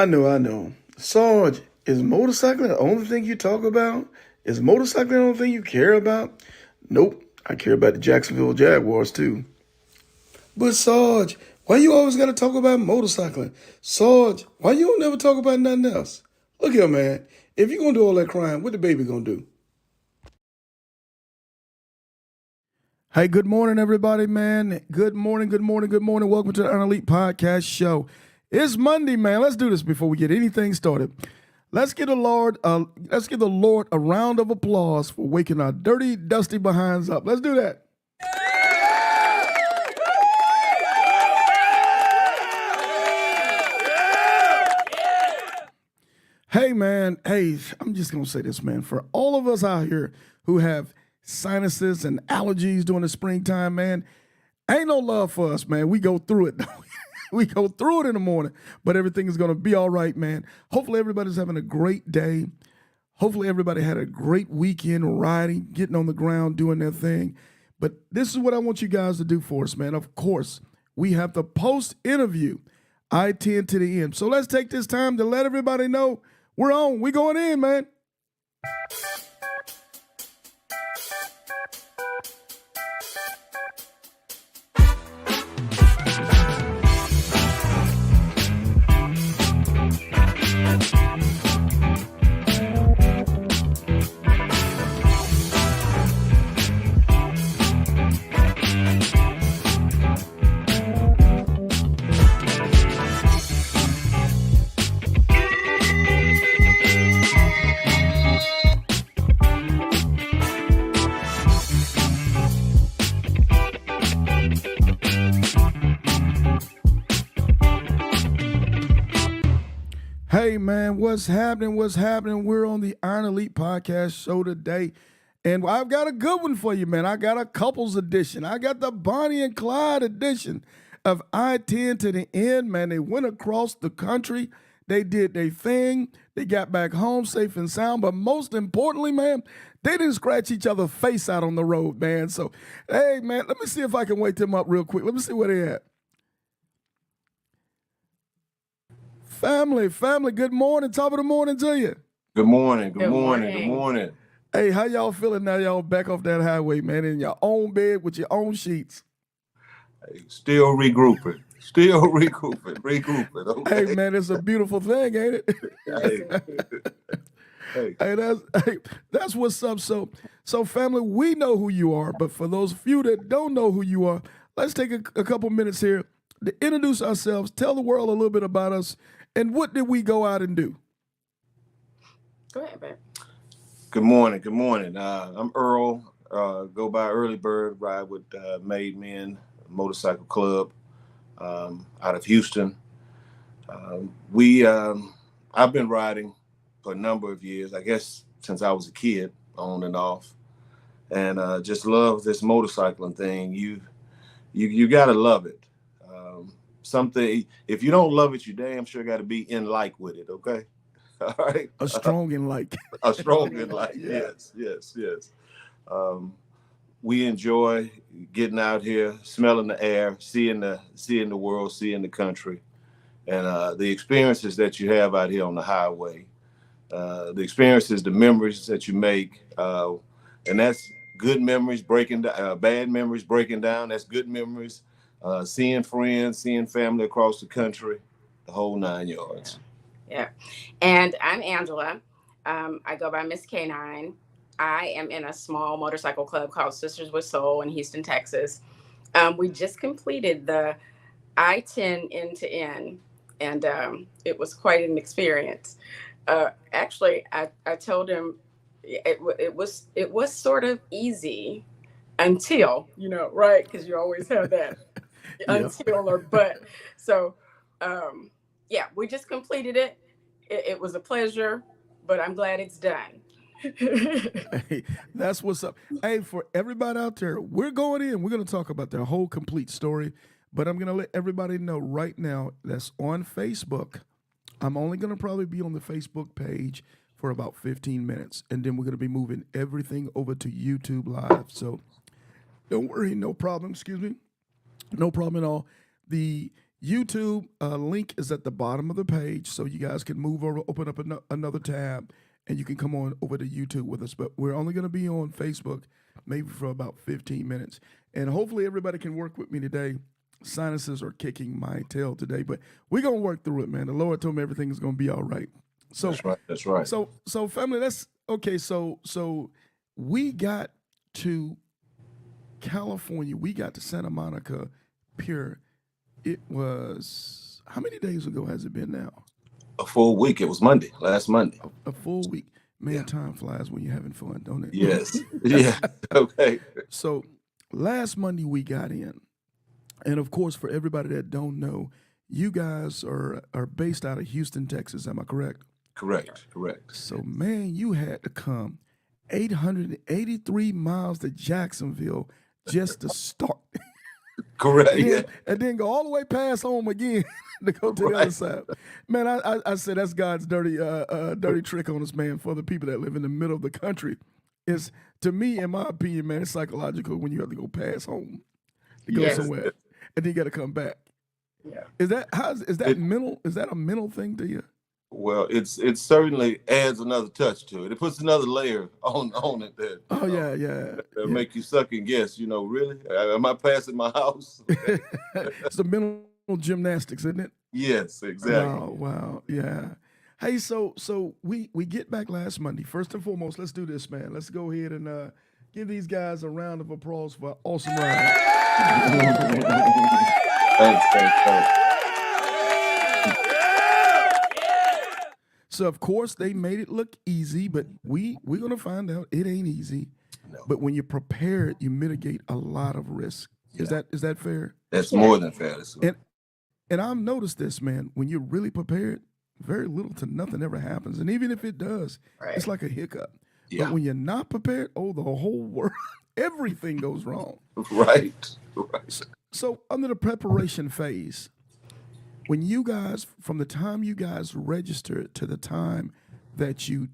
I know. Sarge, is motorcycling the only thing you talk about? Is motorcycling the only thing you care about? Nope. I care about the Jacksonville Jaguars too. But Sarge, why you always gotta talk about motorcycling? Sarge, why you don't never talk about nothing else? Look here, man. If you gonna do all that crying, what the baby gonna do? Hey, good morning, everybody, man. Good morning, good morning, good morning. Welcome to the Unelite Podcast Show. It's Monday, man. Let's do this before we get anything started. Let's give the Lord a round of applause for waking our dirty, dusty behinds up. Let's do that. Hey, man. Hey, I'm just gonna say this, man. For all of us out here who have sinuses and allergies during the springtime, man, ain't no love for us, man. We go through it. We go through it in the morning, but everything is going to be all right, man. Hopefully everybody's having a great day. Hopefully everybody had a great weekend riding, getting on the ground, doing their thing. But this is what I want you guys to do for us, man. Of course, we have the post-interview I-10 to the end. So let's take this time to let everybody know we're on. We going in, man. Hey, man, what's happening? What's happening? We're on the Iron Elite Podcast Show today, and I've got a good one for you, man. I got a couples edition. I got the Bonnie and Clyde edition of I-10 to the end, man. They went across the country. They did their thing. They got back home safe and sound, but most importantly, man, they didn't scratch each other's face out on the road, man. So, hey, man, let me see if I can wake them up real quick. Let me see where they at. Family, good morning. Top of the morning to you. Good morning. Hey, how y'all feeling now y'all back off that highway, man, in your own bed with your own sheets? Hey, still regrouping. Okay? Hey, man, it's a beautiful thing, ain't it? Hey, that's what's up. So family, we know who you are, but for those few that don't know who you are, let's take a couple minutes here to introduce ourselves, tell the world a little bit about us, and what did we go out and do? Go ahead, babe. Good morning. I'm Earl. Go by Early Bird. Ride with Made Men Motorcycle Club out of Houston. I've been riding for a number of years. I guess since I was a kid, on and off, and just love this motorcycling thing. You gotta love it. Something, if you don't love it, you damn sure got to be in like with it. Okay. All right. A strong in like. A strong in like. Yeah. Yes. We enjoy getting out here, smelling the air, seeing the world, seeing the country, and the experiences that you have out here on the highway, the experiences, the memories that you make, and that's good memories breaking down, bad memories breaking down. That's good memories. Seeing friends, seeing family across the country, the whole 9 yards. Yeah. And I'm Angela. I go by Miss K9. I am in a small motorcycle club called Sisters with Soul in Houston, Texas. We just completed the I-10 end to end, and it was quite an experience. Actually, I told him it was sort of easy until, right? Because you always have that. Until or but. So, we just completed it. It was a pleasure, but I'm glad it's done. Hey, that's what's up. Hey, for everybody out there, we're going in. We're going to talk about their whole complete story, but I'm going to let everybody know right now that's on Facebook. I'm only going to probably be on the Facebook page for about 15 minutes, and then we're going to be moving everything over to YouTube Live. So don't worry, no problem. Excuse me. No problem at all. The YouTube link is at the bottom of the page, so you guys can move over, open up another tab, and you can come on over to YouTube with us. But we're only going to be on Facebook maybe for about 15 minutes. And hopefully everybody can work with me today. Sinuses are kicking my tail today, but we're going to work through it, man. The Lord told me everything is going to be all right. So That's right. That's right. so family, that's okay. So we got to California. We got to Santa Monica Pier. It was how many days ago has it been now? A full week. It was Monday, last Monday. A full week. Man, Yeah. time flies when you're having fun, don't it? Yes. Yeah. Okay. So last Monday we got in. And of course, for everybody that don't know, you guys are based out of Houston, Texas. Am I correct? Correct. Correct. So man, you had to come 883 miles to Jacksonville just to start. Correct. and, Yeah. then, and then go all the way past home again to go to the other side. Man, I said that's God's dirty trick on us, man, for the people that live in the middle of the country. It's, to me, in my opinion, man, it's psychological when you have to go past home to go Yes. somewhere. And then you got to come back. Yeah. Is that mental? Is that a mental thing to you? Well, it certainly adds another touch to it. It puts another layer on it that Oh yeah, yeah. that make you second guess. Really? Am I passing my house? It's the mental gymnastics, isn't it? Yes, exactly. Wow, yeah. Hey, so we get back last Monday. First and foremost, let's do this, man. Let's go ahead and give these guys a round of applause for an awesome ride. Thanks. So of course they made it look easy, but we're gonna find out it ain't easy. No. But when you're prepared, you mitigate a lot of risk. Is that fair? That's more than fair. And I've noticed this, man. When you're really prepared, very little to nothing ever happens. And even if it does, it's like a hiccup. Yeah. But when you're not prepared, the whole world, everything goes wrong. Right. So under the preparation phase, when you guys, from the time you guys registered to the time that you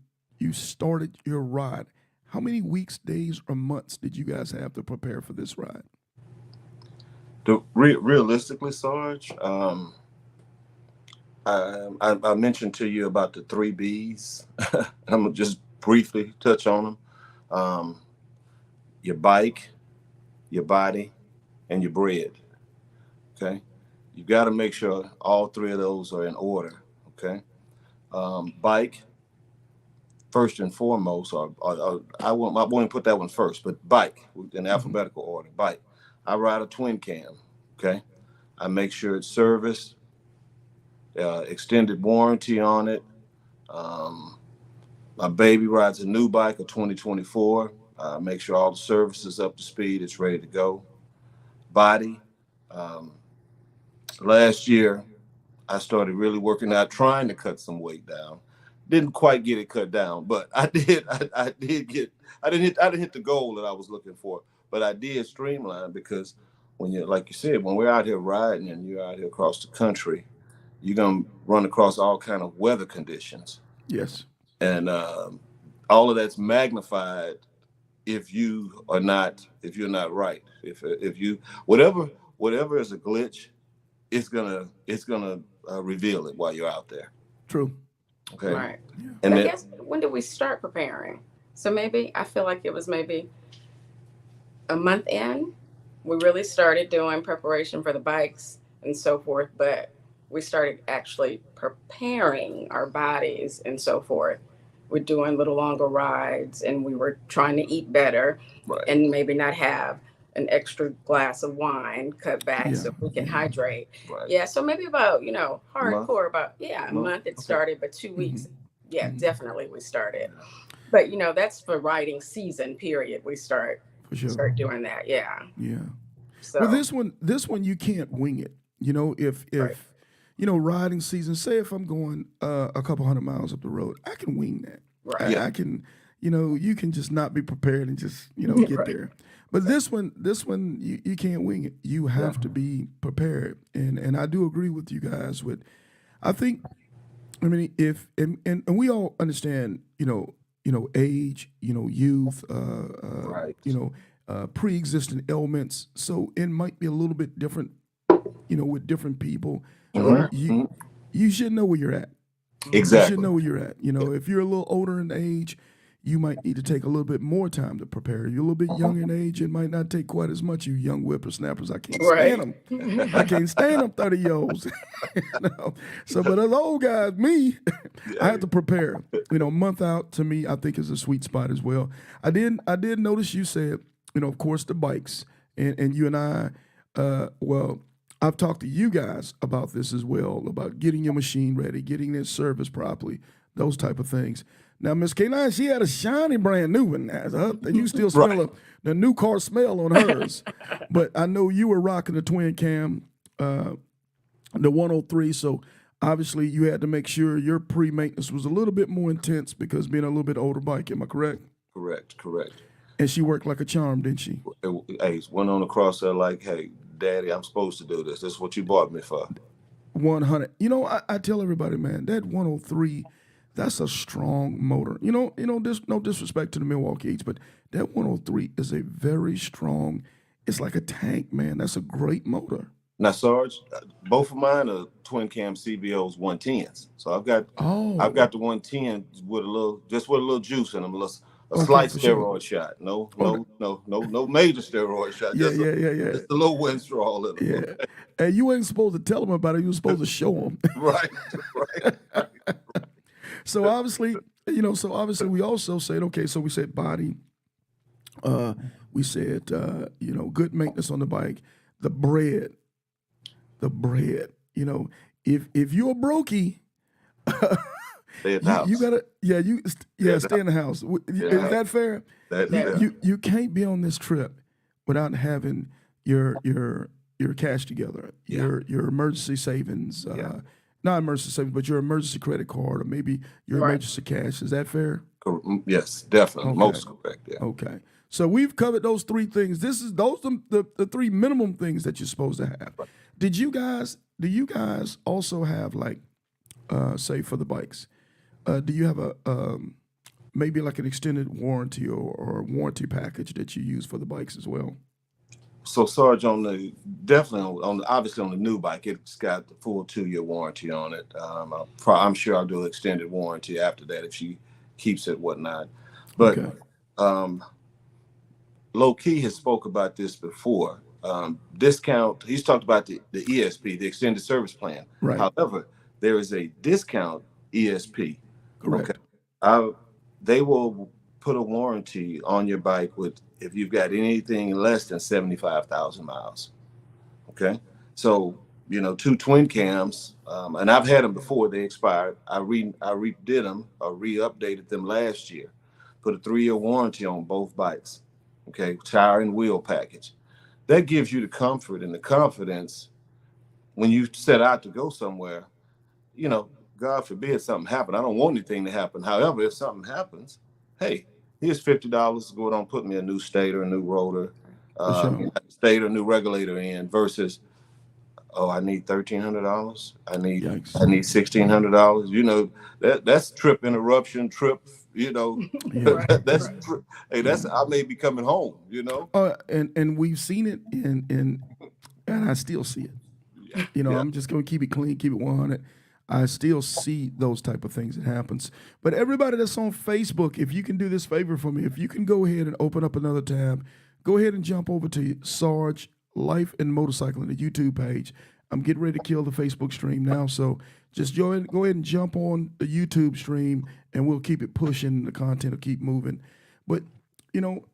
started your ride, how many weeks, days, or months did you guys have to prepare for this ride? Realistically, Sarge, I mentioned to you about the 3 B's. I'm gonna just briefly touch on them. Your bike, your body, and your bread. Okay, you got to make sure all 3 of those are in order. Okay, bike first and foremost, or I won't put that one first, but bike in alphabetical order. Bike. I ride a twin cam. Okay, I make sure it's serviced, extended warranty on it. My baby rides a new bike, a 2024. Make sure all the service is up to speed. It's ready to go. Body. Last year, I started really working out, trying to cut some weight down. Didn't quite get it cut down, but I did. I didn't hit the goal that I was looking for, but I did streamline because when you, like you said, when we're out here riding and you're out here across the country, you're gonna run across all kind of weather conditions. Yes. And all of that's magnified if you're not right. If you whatever is a glitch, it's gonna reveal it while you're out there. True. Okay. Right. Yeah. And I then, guess, when did we start preparing? So maybe, I feel like it was maybe a month in. We really started doing preparation for the bikes and so forth, but we started actually preparing our bodies and so forth. We're doing little longer rides, and we were trying to eat better, right. and maybe not have an extra glass of wine cut back so we can hydrate. Right. Yeah, so maybe about, hardcore, A a month it started, but 2 weeks, Mhm. Definitely we started. But, that's for riding season, period. We start doing that, yeah. Yeah. So Well, this one you can't wing it. If riding season, say if I'm going a couple hundred miles up the road, I can wing that. right. I can, you can just not be prepared and just, get Right. there. But this one, you can't wing it. You have to be prepared. And I do agree with you guys with, I think, if, and we all understand, age, youth, Right. pre-existing ailments. So it might be a little bit different with different people, you Mm-hmm. you should know where you're at. You should Exactly. know where you're at. If you're a little older in age, you might need to take a little bit more time to prepare. If you're a little bit younger in age, it might not take quite as much. You young whippersnappers, I can't stand Right. them. I can't stand them 30-year-olds. So, but as old guys, me, I Yeah. have to prepare. A month out to me, I think is a sweet spot as well. I did notice you said, of course, the bikes, and you and I, well, I've talked to you guys about this as well, about getting your machine ready, getting it serviced properly, those type of things. Now, Miss K9, she had a shiny brand new one. And you still smell Right. the new car smell on hers. But I know you were rocking the twin cam, the 103. So obviously you had to make sure your pre-maintenance was a little bit more intense because being a little bit older bike, am I correct? Correct. Correct. And she worked like a charm, didn't she? Hey, went on across there like, hey, Daddy, I'm supposed to do this. This is what you bought me for. 100. I tell everybody, man, that 103, that's a strong motor. No disrespect to the Milwaukee Eats, but that 103 is a very strong. It's like a tank, man. That's a great motor. Now, Sarge, both of mine are twin cam CBOs 110s. So I've Oh, got the 110 with a little juice in them, a okay, slight for sure. steroid shot. No, Okay, no, no, no, no major steroid shot. yeah, yeah, yeah, yeah, Just a little Winstrol in them. yeah. And you ain't supposed to tell them about it. You were supposed to show them. Right, right. So obviously we also said, okay, so we said body, we said good maintenance on the bike, the bread, the bread. If you're a brokey, Stay at the you house. gotta Stay at the stay house. in the house. Stay at the Is house. that fair? That, You Yes. that, you you can't be on this trip without having your cash together, yeah, your emergency savings, yeah. not emergency savings, but your emergency credit card or maybe your Right. emergency cash. Is that fair? Yes, definitely. Okay. Most correct. Yeah. Okay. So we've covered those three things. Those are the three minimum things that you're supposed to have. Do you guys also have like say for the bikes? Do you have a maybe like an extended warranty or a warranty package that you use for the bikes as well? So Sarge, definitely obviously on the new bike, it's got the full 2-year warranty on it. I'm sure I'll do an extended warranty after that if she keeps it, whatnot. But Okay. um, Low Key has spoke about this before. Discount. He's talked about the ESP, the extended service plan. Right. However, there is a discount ESP. Okay. Correct. I, they will put a warranty on your bike with if you've got anything less than 75,000 miles. Okay. So, 2 twin cams, and I've had them before they expired. I redid them or re-updated them last year. Put a 3-year warranty on both bikes. Okay. Tire and wheel package. That gives you the comfort and the confidence when you set out to go somewhere, you know, God forbid something happen. I don't want anything to happen. However, if something happens, hey, here's $50 to go on, put me a new stator, a new rotor, For sure. stator, new regulator in versus, oh, I need $1,300. I need Yikes. $1,600. That's trip interruption, trip. Yeah. Right. That's Right. hey, Yeah. I may be coming home. And we've seen it and I still see it. Yeah. I'm just gonna keep it clean, keep it 100. I still see those type of things that happens. But everybody that's on Facebook, if you can do this favor for me, if you can go ahead and open up another tab, go ahead and jump over to Sarge Life and Motorcycling, the YouTube page. I'm getting ready to kill the Facebook stream now, so just go ahead and jump on the YouTube stream, and we'll keep it pushing. The content will keep moving. But you know,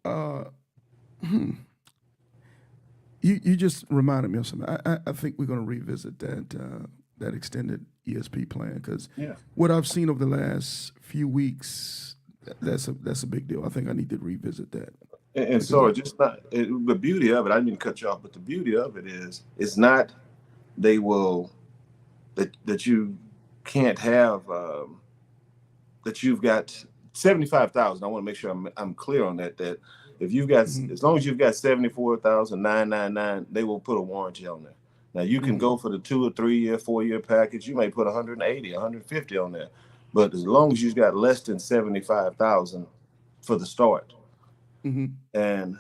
you just reminded me of something. I think we're going to revisit that extended ESP plan because Yeah. what I've seen over the last few weeks, that's a big deal. I think I need to revisit that. And so just not the beauty of it. I didn't mean to cut you off, but the beauty of it is, it's not they will that you can't have that you've got 75,000. I want to make sure I'm clear on that. That if you've got Mhm. as long as you've got 74,999, they will put a warranty on there. Now you can Mhm. go for the 2 or 3 year, 4-year package. You may put 180, 150 on there, but as long as you've got less than 75,000 for the start, Mhm. and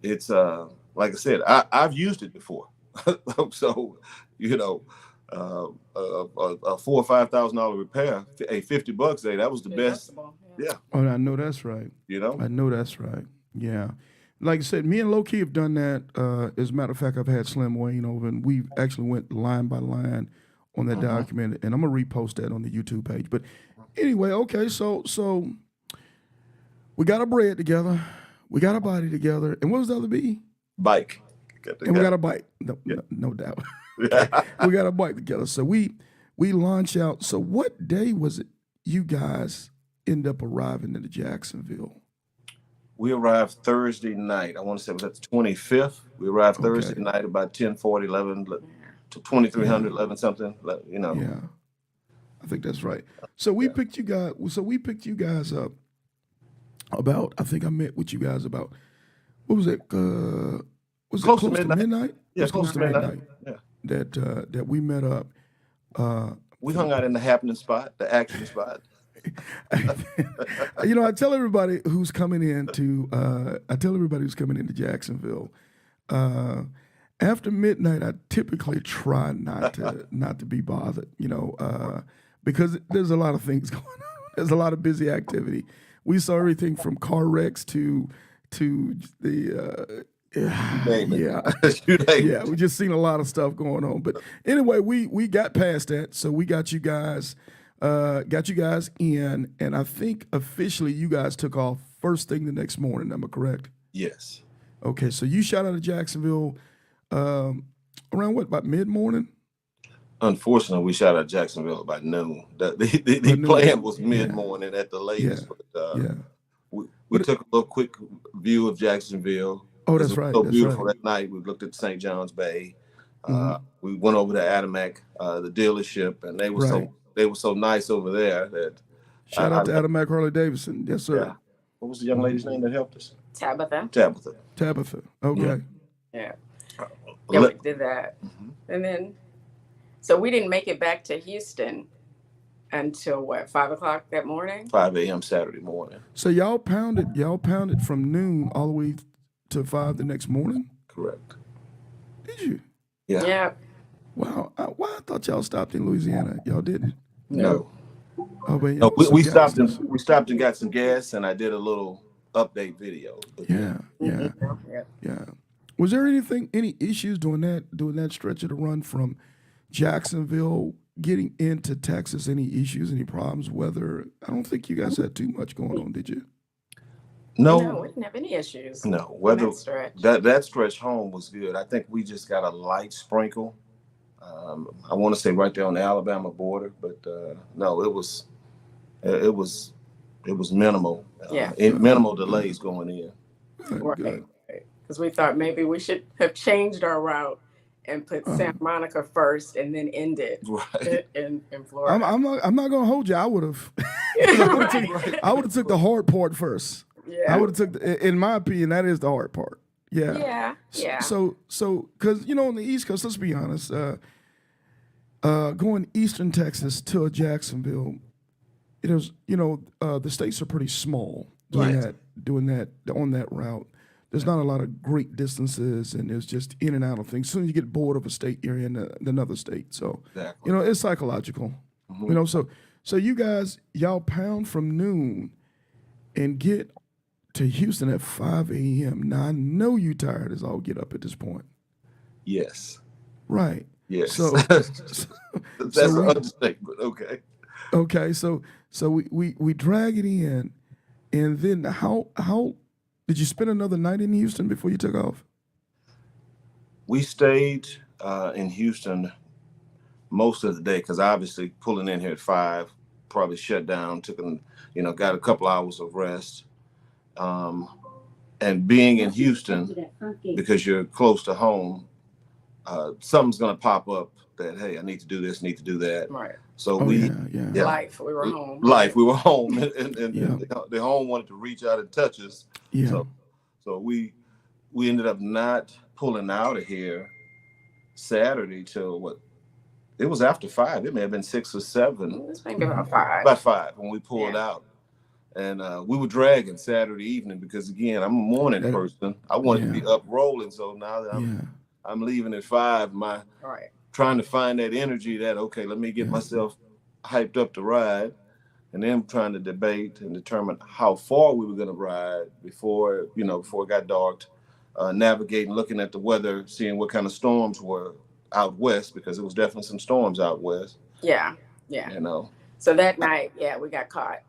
it's like I said, I've used it before. So, you know, a $4,000 or $5,000 repair, $50, that was the best. Yeah. Oh, I know that's right. You know, I know that's right. Yeah. Like I said, me and Low Key have done that. As a matter of fact, I've had Slim Wayne over, and we actually went line by line on that document, and I'm gonna repost that on the YouTube page. But anyway, okay, so we got our bread together, we got our body together, and what was the other B? bike. And we got a bike, no doubt. We got a bike together. So we launch out. So what day was it you guys end up arriving into Jacksonville? We arrived Thursday night. I want to say it was at the 25th. We arrived Thursday night about 10:40, 11 to 2300, 11 something. You know. Yeah, I think that's right. So we picked you guys. So we picked you guys up about. I think I met with you guys about. What was it? Was Close it to close to midnight? Yeah, It was close to midnight. Yeah. That we met up. We hung out in the happening spot, the action spot. You know, I tell everybody who's coming into Jacksonville, after midnight, I typically try not to be bothered, you know, because there's a lot of things going on. There's a lot of busy activity. We saw everything from car wrecks to the yeah, we just seen a lot of stuff going on. But anyway, we got past that, so we got you guys in, and I think officially you guys took off first thing the next morning. Am I correct? Yes. Okay, so you shot out of Jacksonville around what, about mid morning? Unfortunately, we shot at Jacksonville about noon. The plan was mid morning at the latest, but we took a little quick view of Jacksonville. Oh, that's right. So beautiful that night. We looked at St. John's Bay. We went over to Adamac, the dealership, and they were so nice over there that. Shout out to Adamac Harley Davidson. Yes, sir. Yeah. What was the young lady's name that helped us? Tabitha. Okay. Yeah. Yeah, we did that. And then, so we didn't make it back to Houston until what, 5 o'clock that morning? 5 a.m. Saturday morning. So y'all pounded from noon all the way to 5 the next morning? Correct. Did you? Yeah. Yeah. Wow. I thought y'all stopped in Louisiana. Y'all didn't? No. Oh, but No, we stopped and got some gas, and I did a little update video. Yeah. Was there any issues doing that stretch of the run from Jacksonville getting into Texas? Any issues, any problems? Weather? I don't think you guys had too much going on, did you? No, we didn't have any issues. No, weather that stretch home was good. I think we just got a light sprinkle. I want to say right there on the Alabama border, but no, it was minimal. Minimal delays going in. Right. Because we thought maybe we should have changed our route and put Santa Monica first and then end it in Florida. I'm not gonna hold you. I would have. I would have took the hard part first. Yeah. I would have took. In my opinion, that is the hard part. Yeah. Yeah. So, because on the East Coast, let's be honest, going Eastern Texas to Jacksonville, it is, the states are pretty small doing that on that route. There's not a lot of great distances, and there's just in and out of things. As soon as you get bored of a state, you're in another state. So, it's psychological. So you guys, y'all pound from noon and get to Houston at 5 a.m. Now, I know you tired as all get up at this point. Yes. Right. Yes. So that's an understatement. Okay. Okay. So we drag it in, and then how did you spend another night in Houston before you took off? We stayed in Houston most of the day because obviously pulling in here at 5, probably shut down, got a couple hours of rest. And being in Houston, because you're close to home, something's going to pop up that, hey, I need to do this, need to do that. Right. So we were home. We were home, and the home wanted to reach out and touch us. Yeah. So we ended up not pulling out of here Saturday till what? It was after 5. It may have been 6 or 7. It was maybe about 5. About 5 when we pulled out. And we were dragging Saturday evening because, again, I'm a morning person. I wanted to be up rolling. So now that I'm I'm leaving at 5. Right. Trying to find that energy that, okay, let me get myself hyped up to ride, and then trying to debate and determine how far we were going to ride before it got dark, navigating, looking at the weather, seeing what kind of storms were out west, because it was definitely some storms out west. Yeah. So that night, we got caught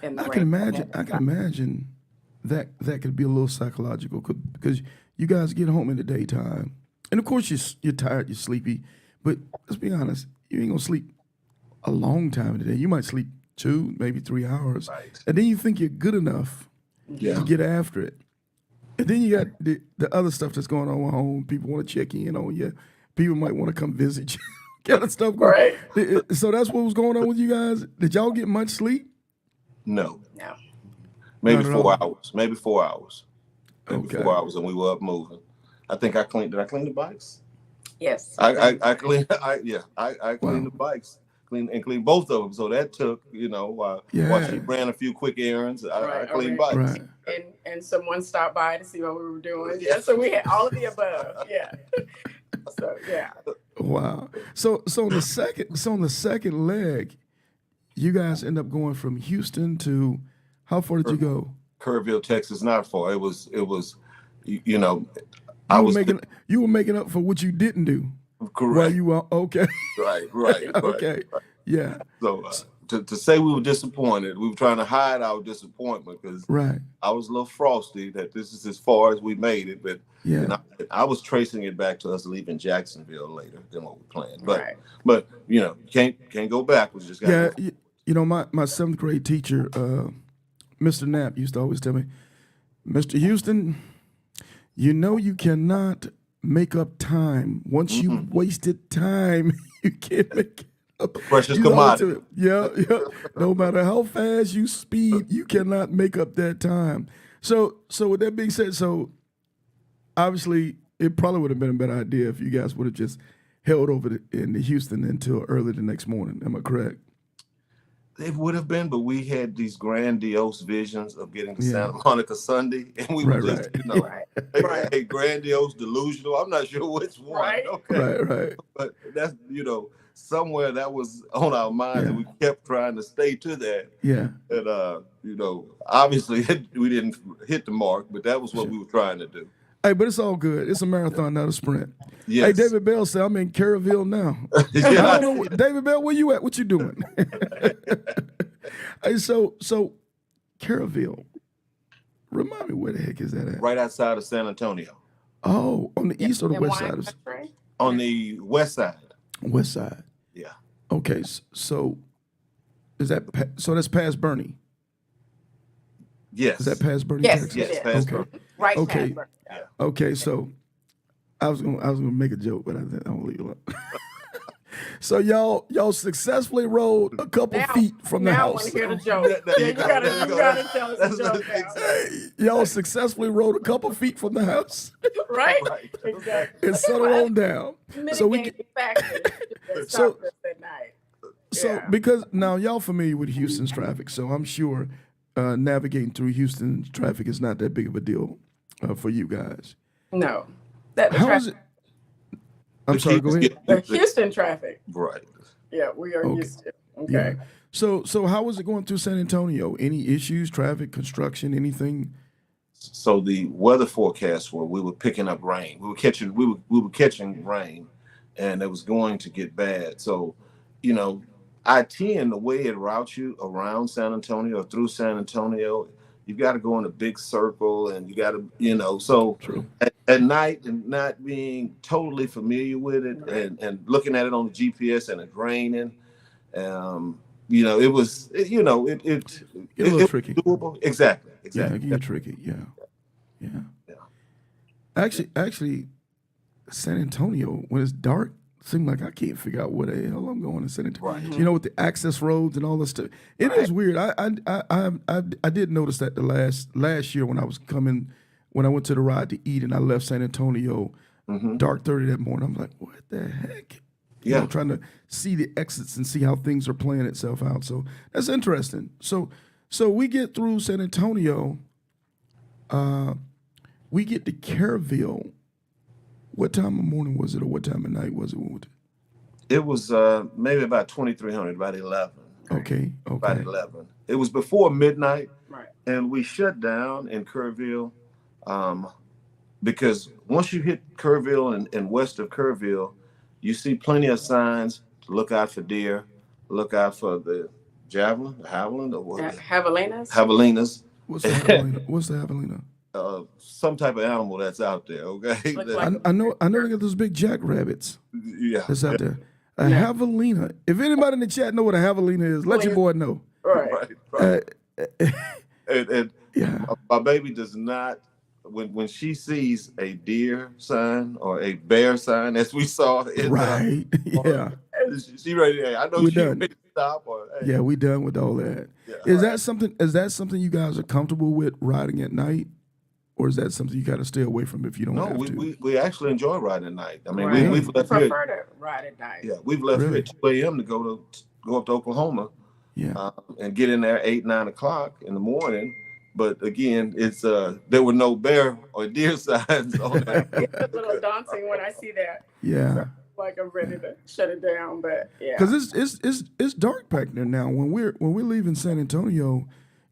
in the I rain. can imagine that could be a little psychological because you guys get home in the daytime, and of course you're tired, you're sleepy, but let's be honest, you ain't gonna sleep a long time in the day. You might sleep 2, maybe 3 hours, and then you think you're good enough to get after it, and then you got the other stuff that's going on at home. People want to check in on you. People might want to come visit you. Kind of stuff going. Right. So that's what was going on with you guys. Did y'all get much sleep? No. Maybe Maybe 4 hours. Maybe 4 hours. Maybe Okay. 4 hours, and we were up moving. I think I cleaned. Did I clean the bikes? Yes. I cleaned. I cleaned the bikes. Cleaned both of them. So that took, while she ran a few quick errands, I cleaned bikes. Right. And someone stopped by to see what we were doing. Yeah. So we had all of the above. Yeah. So yeah. Wow. So on the second leg, you guys end up going from Houston to, how far did you go? Kerrville, Texas. Not far. It was. You were making up for what you didn't do. Correct. While you were okay. Right. Okay. Right. Yeah. So to say we were disappointed, we were trying to hide our disappointment because I was a little frosty that this is as far as we made it. But I was tracing it back to us leaving Jacksonville later than what we planned. But can't go backwards. Just got my 7th grade teacher, Mr. Knapp, used to always tell me, Mr. Houston, you cannot make up time. Once you've wasted time, you can't make it up. Precious commodity. Yeah. No matter how fast you speed, you cannot make up that time. So with that being said, so obviously it probably would have been a better idea if you guys would have just held over in Houston until early the next morning. Am I correct? It would have been, but we had these grandiose visions of getting to Santa Monica Sunday, and we were just, grandiose, delusional. I'm not sure which one. Right. Okay. Right. But that's, somewhere that was on our minds, and we kept trying to stay to that. Yeah. And, obviously we didn't hit the mark, but that was what we were trying to do. Hey, but it's all good. It's a marathon, not a sprint. Yes. Hey, David Bell said, I'm in Kerrville now. I don't know, David Bell, where you at? What you doing? Hey, so Kerrville, remind me where the heck is that at? Right outside of San Antonio. Oh, on the east or the west side? On the west side. West side. Yeah. Okay, so that's past Bernie? Yes. Is that past Bernie, Yes, Texas? Yes, past Bernie. Bernie. Right. Okay. Past Bernie. Yeah. Okay, so I was gonna make a joke, but I won't leave it alone. So y'all successfully rode a couple feet from the house. Now I want to hear the joke. You gotta tell us the joke now. Y'all successfly rode a couple feet from the house. Right? Exactly. And settled on down. So we get factors that stopped us that night. So because now y'all familiar with Houston's traffic, so I'm sure navigating through Houston's traffic is not that big of a deal for you guys. No. How is it? I'm sorry, go ahead. The Houston traffic. Right. Yeah, we are used to. Okay. Yeah. So how was it going through San Antonio? Any issues, traffic, construction, anything? So the weather forecasts were we were picking up rain. We were catching rain, and it was going to get bad. So, I-10, the way it routes you around San Antonio or through San Antonio, you got to go in a big circle, and you got to, so True. At night and not being totally familiar with it and looking at it on the GPS and it raining, it was, it a little tricky. Doable. Exactly. Yeah, it can get tricky. Yeah. Actually, San Antonio, when it's dark, seems like I can't figure out where the hell I'm going in San Antonio. Right. With the access roads and all this stuff. It is weird. I did notice that the last year when I went to the ride to eat and I left San Antonio, dark 30 that morning. I'm like, what the heck? Trying to see the exits and see how things are playing itself out. So that's interesting. So we get through San Antonio. We get to Kerrville. What time of morning was it, or what time of night was it? It was maybe about 2300, about 11. Okay, About okay. 11. It was before midnight, Right. and we shut down in Kerrville um, because once you hit Kerrville and west of Kerrville, you see plenty of signs to look out for deer, look out for the javelin, or what is it? Javelinas. Javelinas, What's the javelina? What's the javelina? some type of animal that's out there. Okay, Looks That- like I know they got those big jackrabbits yeah, that's out there. A Yeah. javelina. If anybody in the chat know what a javelina is, let your boy know. Right. right. Uh, And yeah, my baby does not. When she sees a deer sign or a bear sign, as we saw in right. Yeah, she ready. Hey, I know We're she done. ready to stop. Or hey, yeah, we done with all that. yeah. Is that something? Is that something you guys are comfortable with riding at night, or is that something you got to stay away from if you don't No, have we, to? we actually enjoy riding at night. I mean, Right. we've I left here. prefer to ride at night. Yeah, we've left here Really? at 2 a.m. to go up to Oklahoma Yeah, and get in there 8, 9 o'clock in the morning. But again, it's there were no bear or deer signs on that. It's a little daunting when I see that. yeah. Like I'm ready to shut it down, but yeah. Because it's dark back there now. When we're leaving San Antonio,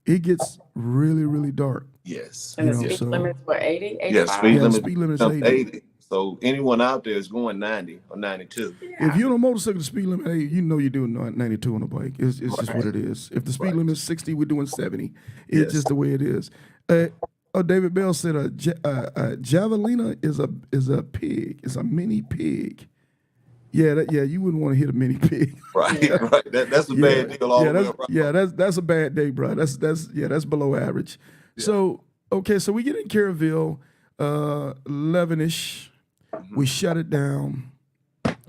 it gets really dark. Yes. And the you know, speed so- limit's what, 80, 85? Yes, speed Yeah, limit speed limit's comes 80. 80. So anyone out there is going 90 or 92. Yeah. If you're on a motorcycle, the speed limit, hey, you know you're doing 92 on a bike. It's just Right. what it is. If the speed Right. limit is 60, we're doing 70. It's Yes. just the way it is. David Bell said a javelina is a pig. It's a mini pig. Yeah, you wouldn't want to hit a mini pig. Right, Yeah. right. That's a bad deal all the way around. That's a bad day, bro. That's below average. Yeah. So okay, so we get in Kerrville, 11ish. We shut it down.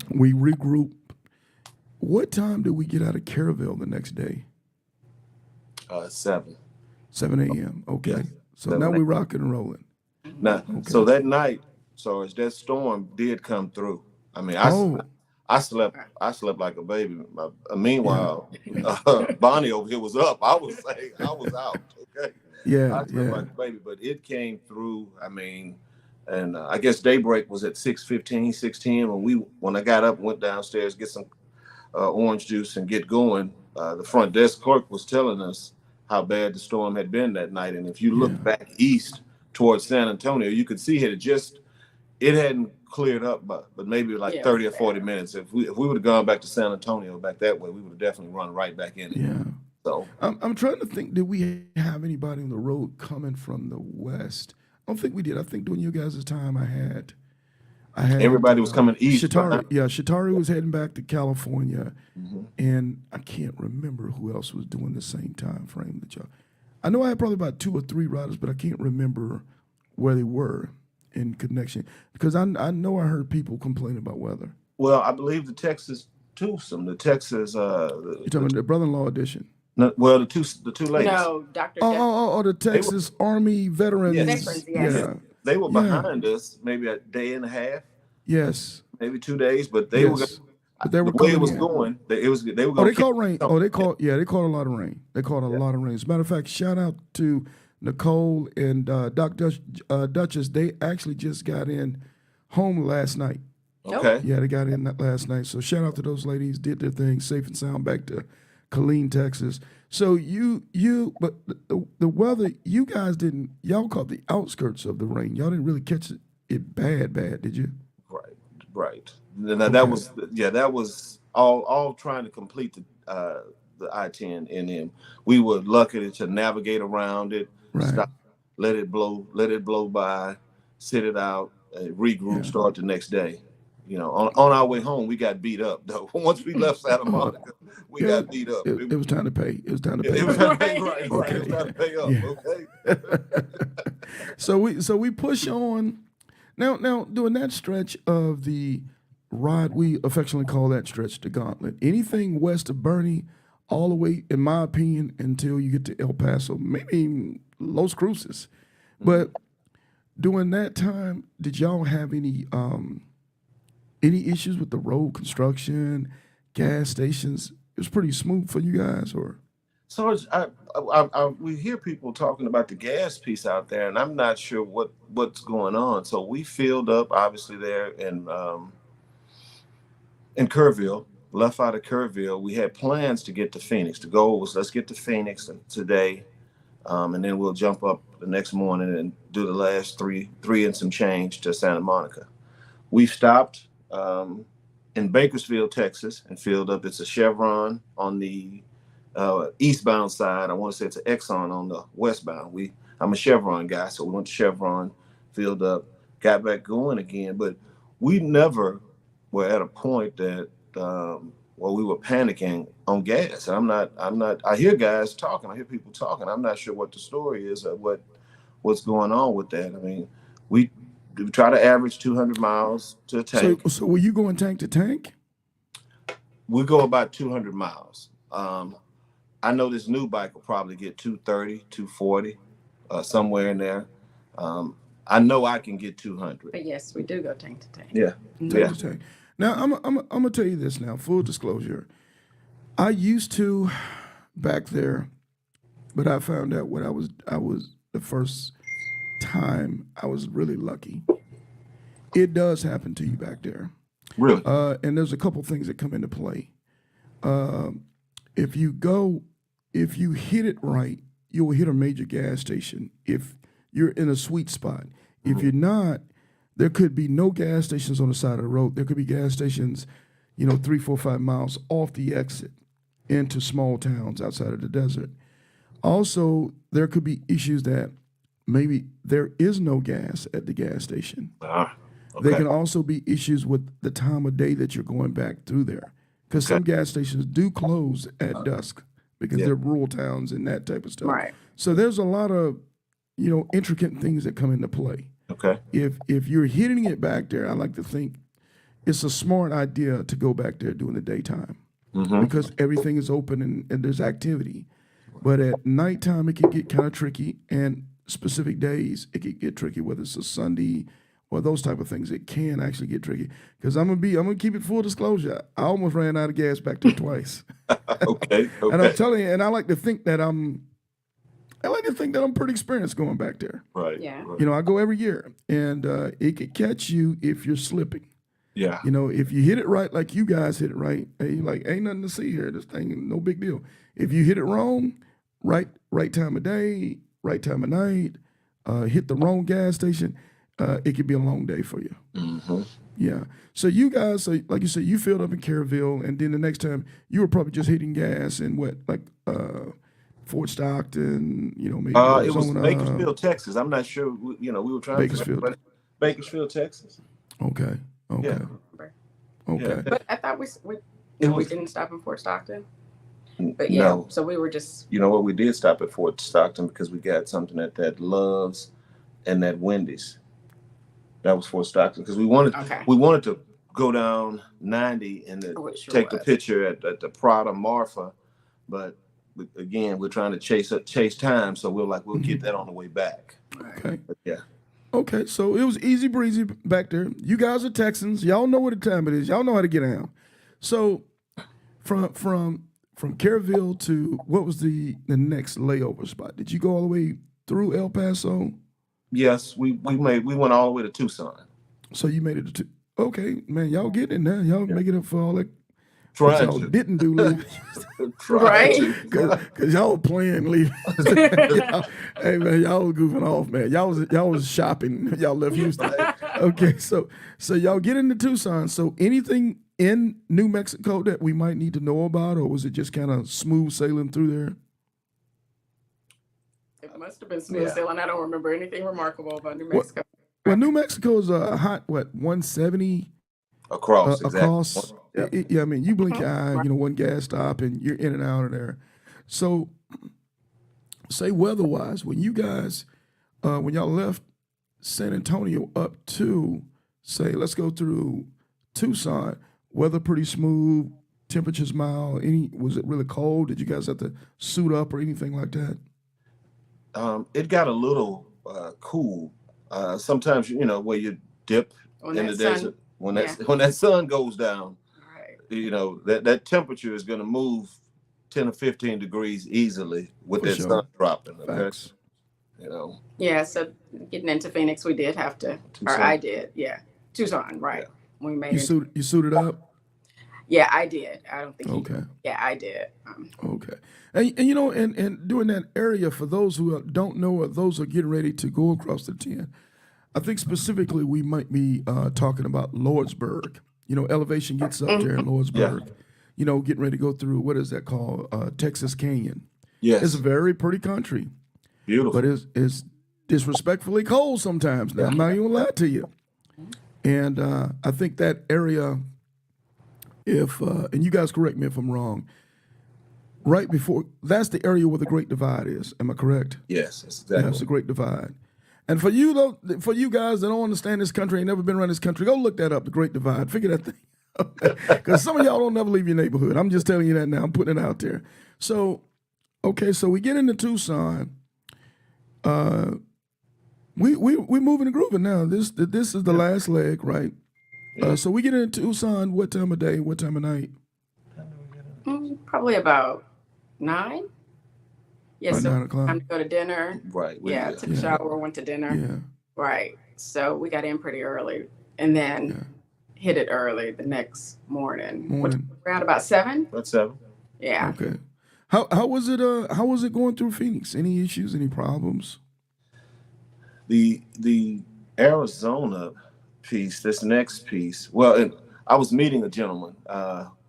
We regroup. What time did we get out of Kerrville the next day? 7. 7 a.m. Okay. Yes. So 7 now a.m. we're rocking and rolling. Now, so that night, so as that storm did come through, I mean, I slept like a baby. Meanwhile, Bonnie over here was up. I was saying I was out. Okay. Yeah, I slept like a baby, but it came through. I mean, and I guess daybreak was at 6:15, 6:10 when I got up, went downstairs, get some orange juice and get going. The front desk clerk was telling us how bad the storm had been that night, and if you look back east towards San Antonio, you could see it hadn't cleared up, but maybe like 30 or 40 minutes. If we would have gone back to San Antonio back that way, we would have definitely run right back in it. Yeah. So I'm trying to think, did we have anybody on the road coming from the west? I don't think we did. I think during you guys' time I had everybody was coming east. Shatari was heading back to California, Mm-hmm. and I can't remember who else was doing the same time frame that y'all. I know I had probably about 2 or 3 riders, but I can't remember where they were in connection because I know I heard people complaining about weather. Well, I believe the Texas twosome, the Texas. You're talking about the brother-in-law edition. No, well, the two ladies. No, Dr. Oh, the Texas Army veterans. Yes. Veterans, yes. Yeah. They were behind us maybe a day and a half, Yes. maybe 2 days, but they were. But they were the way it coming was in. going. They were. Oh, Going they caught rain. Oh, they caught a lot of rain. They caught a lot of rain. As a matter of fact, shout out to Nicole and Doc Duchess. They actually just got in home last night. Okay. Yeah, they got in last night. So shout out to those ladies. Did their thing safe and sound back to Killeen, Texas. So but the weather, you guys didn't. Y'all caught the outskirts of the rain. Y'all didn't really catch it bad, did you? Right. Now, that was all trying to complete the I-10, and then we were lucky to navigate around it, Right. stop, let it blow by, sit it out, regroup, start the next day. You know, on our way home, we got beat up though. Once we left Santa Monica, we got beat up. It was time to pay. It was time to pay. It was time to pay, right. It Okay. was time to pay up. Yeah. Okay. So we push on. Now during that stretch of the ride, we affectionately call that stretch the gauntlet. Anything west of Bernie, all the way, in my opinion, until you get to El Paso, maybe even Los Cruces. But during that time, did y'all have any issues with the road construction, gas stations? It was pretty smooth for you guys, or? So we hear people talking about the gas piece out there, and I'm not sure what's going on. So we filled up, obviously, there in Kerrville, left out of Kerrville. We had plans to get to Phoenix. The goal was let's get to Phoenix today, and then we'll jump up the next morning and do the last three and some change to Santa Monica. We stopped in Bakersfield, Texas, and filled up. It's a Chevron on the eastbound side. I want to say it's an Exxon on the westbound. I'm a Chevron guy, so we went to Chevron, filled up, got back going again. But we never were at a point that we were panicking on gas. I'm not. I hear guys talking. I hear people talking. I'm not sure what the story is or what's going on with that. I mean, we try to average 200 miles to a tank. So were you going tank to tank? We go about 200 miles. I know this new bike will probably get 230, 240, somewhere in there. I know I can get 200. But yes, we do go tank to tank. Yeah. Tank to tank. Now, I'm gonna tell you this now, full disclosure. I used to back there, but I found out when I was the first time I was really lucky. It does happen to you back there. Really? And there's a couple things that come into play. If you hit it right, you'll hit a major gas station if you're in a sweet spot. If you're not, there could be no gas stations on the side of the road. There could be gas stations, 3, 4, 5 miles off the exit into small towns outside of the desert. Also, there could be issues that maybe there is no gas at the gas station. Okay. There can also be issues with the time of day that you're going back through there. Because some gas stations do close at dusk because they're rural towns and that type of stuff. Right. So there's a lot of, intricate things that come into play. Okay. If you're hitting it back there, I like to think it's a smart idea to go back there during the daytime because everything is open and there's activity. But at nighttime, it can get kind of tricky, and specific days, it can get tricky, whether it's a Sunday or those type of things. It can actually get tricky because I'm gonna keep it full disclosure. I almost ran out of gas back there twice. Okay. And I'm telling you, and I like to think that I'm pretty experienced going back there. Right. Yeah. Right. I go every year, and it could catch you if you're slipping. Yeah. If you hit it right, like you guys hit it right, hey, you're like, ain't nothing to see here. This thing, no big deal. If you hit it wrong, right time of day, right time of night, hit the wrong gas station, it could be a long day for you. Yeah. So you guys, so like you said, you filled up in Kerrville, and then the next time you were probably just hitting gas in Fort Stockton, maybe it was Arizona. Bakersfield, Texas. I'm not sure. We were trying Bakersfield. to Bakersfield, Texas. Okay. Yeah. Okay. But I thought we didn't stop in Fort Stockton. But No. So we were just. You know what? We did stop at Fort Stockton because we got something at that Love's and that Wendy's. That was Fort Stockton because we wanted to go down 90 and take the picture at the Prada Marfa, but again, we're trying to chase time, so we'll get that on the way back. Okay. But yeah. Okay, so it was easy breezy back there. You guys are Texans. Y'all know what the time it is. Y'all know how to get down. So from Kerrville to what was the next layover spot? Did you go all the way through El Paso? Yes, we went all the way to Tucson. So you made it to okay, man. Y'all get it now. Y'all make it up for all that. Trying y'all to. didn't do leave. Right. Because y'all were playing leave. Hey man, y'all was goofing off, man. Y'all was shopping. Y'all left Houston. Okay, so y'all get into Tucson. So anything in New Mexico that we might need to know about, or was it just kind of smooth sailing through there? It must have been smooth sailing. I don't remember anything remarkable about New Mexico. Well, New Mexico is a hot 170 across. Across. Yep. I mean, you blink your eye, one gas stop, and you're in and out of there. So, say weather-wise, when you guys, when y'all left San Antonio up to, say, let's go through Tucson, weather pretty smooth, temperatures mild. Was it really cold? Did you guys have to suit up or anything like that? It got a little cool. Sometimes, where you dip in the desert, when that sun goes down, right. that temperature is going to move 10 or 15 degrees easily with For that sure. sun dropping. Okay, Facts. you know, Yeah, so getting into Phoenix, we did have to, or Tucson. I did, yeah. Tucson, Yeah. right. We made it. You suited up? Yeah, I did. I don't think he, Okay. yeah, I did. Okay. And you know, and during that area, for those who don't know or those who are getting ready to go across the 10, I think specifically we might be talking about Lordsburg. You know, elevation gets up there in Lordsburg. You know, getting ready to go through, what is that called? Texas Canyon. It's Yes, a very pretty country, beautiful. but it's disrespectfully cold sometimes. Now, I'm not even gonna lie to you. And I think that area, if and you guys correct me if I'm wrong, right before that's the area where the Great Divide is. Am I correct? Yes, that's Yeah, exactly. it's the Great Divide. And for you though, for you guys that don't understand this country, ain't never been around this country, go look that up, the Great Divide. Figure that thing out. Because some of y'all don't never leave your neighborhood. I'm just telling you that now. I'm putting it out there. So, okay, so we get into Tucson. We moving and grooving now. This is the last leg, right? Yeah. So we get into Tucson. What time of day? What time of night? Probably about 9. Yeah, About so 9 o'clock. time to go to dinner. Right. Yeah, took a shower, went to dinner. Yeah. Right. So we got in pretty early and then hit it early the next morning. Around about 7. That's 7. Yeah. Okay. How was it? How was it going through Phoenix? Any issues? Any problems? The Arizona piece, this next piece. Well, and I was meeting a gentleman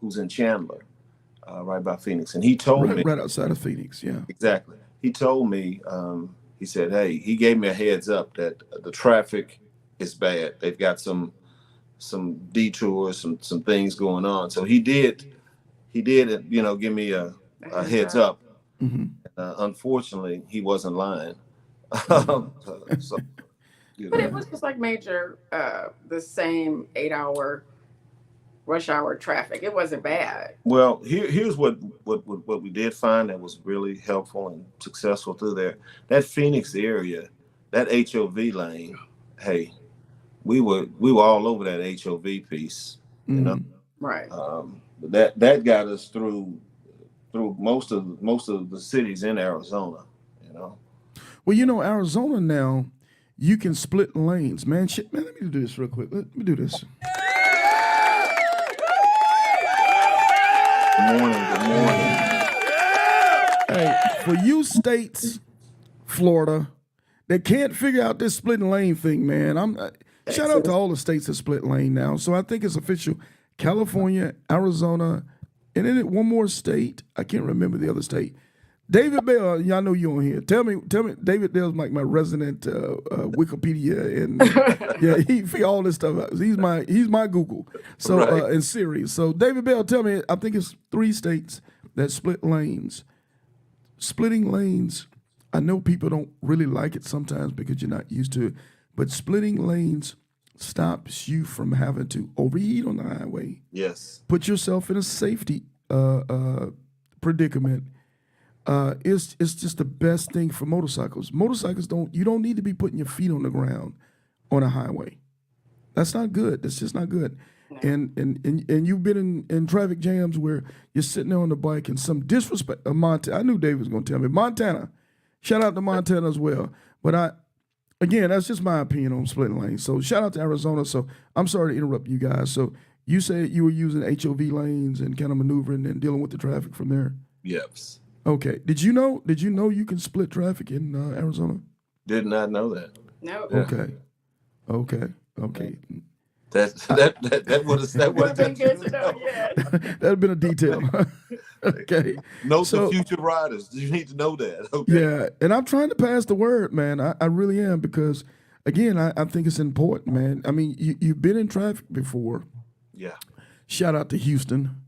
who's in Chandler, right by Phoenix, and he told me right outside of Phoenix. Yeah. exactly. He told me, he said, "Hey," he gave me a heads up that the traffic is bad. They've got some detours, some things going on. So he did, you know, give me a heads up. Mm-hmm. Unfortunately, he wasn't lying. So, you But know. it was just like major, the same 8-hour rush hour traffic. It wasn't bad. Well, here's what we did find that was really helpful and successful through there. That Phoenix area, that HOV lane. Hey, we were all over that HOV piece. You know, Right. that got us through most of the cities in Arizona. You know. Well, you know, Arizona now, you can split lanes, man. Shit, man, let me do this real quick. Let me do this. Good morning. Hey, for you states, Florida, that can't figure out this splitting lane thing, man. Shout out to all the states that split lane now. So I think it's official. California, Arizona, and then one more state. I can't remember the other state. David Bell, y'all know you on here. Tell me, David Bell's like my resident Wikipedia, and yeah, he figure all this stuff out. He's my Google. So Right. and Siri. So David Bell, tell me, I think it's 3 states that split lanes. Splitting lanes, I know people don't really like it sometimes because you're not used to it, but splitting lanes stops you from having to overheat on the highway. Yes. Put yourself in a safety predicament. It's just the best thing for motorcycles. Motorcycles you don't need to be putting your feet on the ground on a highway. That's not good. That's just not good. No. And you've been in traffic jams where you're sitting there on the bike and some disrespect. Montana. I knew Dave was going to tell me Montana. Shout out to Montana as well. But again, that's just my opinion on splitting lanes. So shout out to Arizona. So I'm sorry to interrupt you guys. So you said you were using HOV lanes and kind of maneuvering and dealing with the traffic from there. Yes. Okay. Did you know you can split traffic in Arizona? Did not know that. No. Okay. Okay. That would have been good to know. Yeah. That'd have been a detail. Okay. Note So- the future riders. You need to know that. Okay. Yeah, and I'm trying to pass the word, man. I really am because, again, I think it's important, man. I mean, you've been in traffic before. Yeah. Shout out to Houston.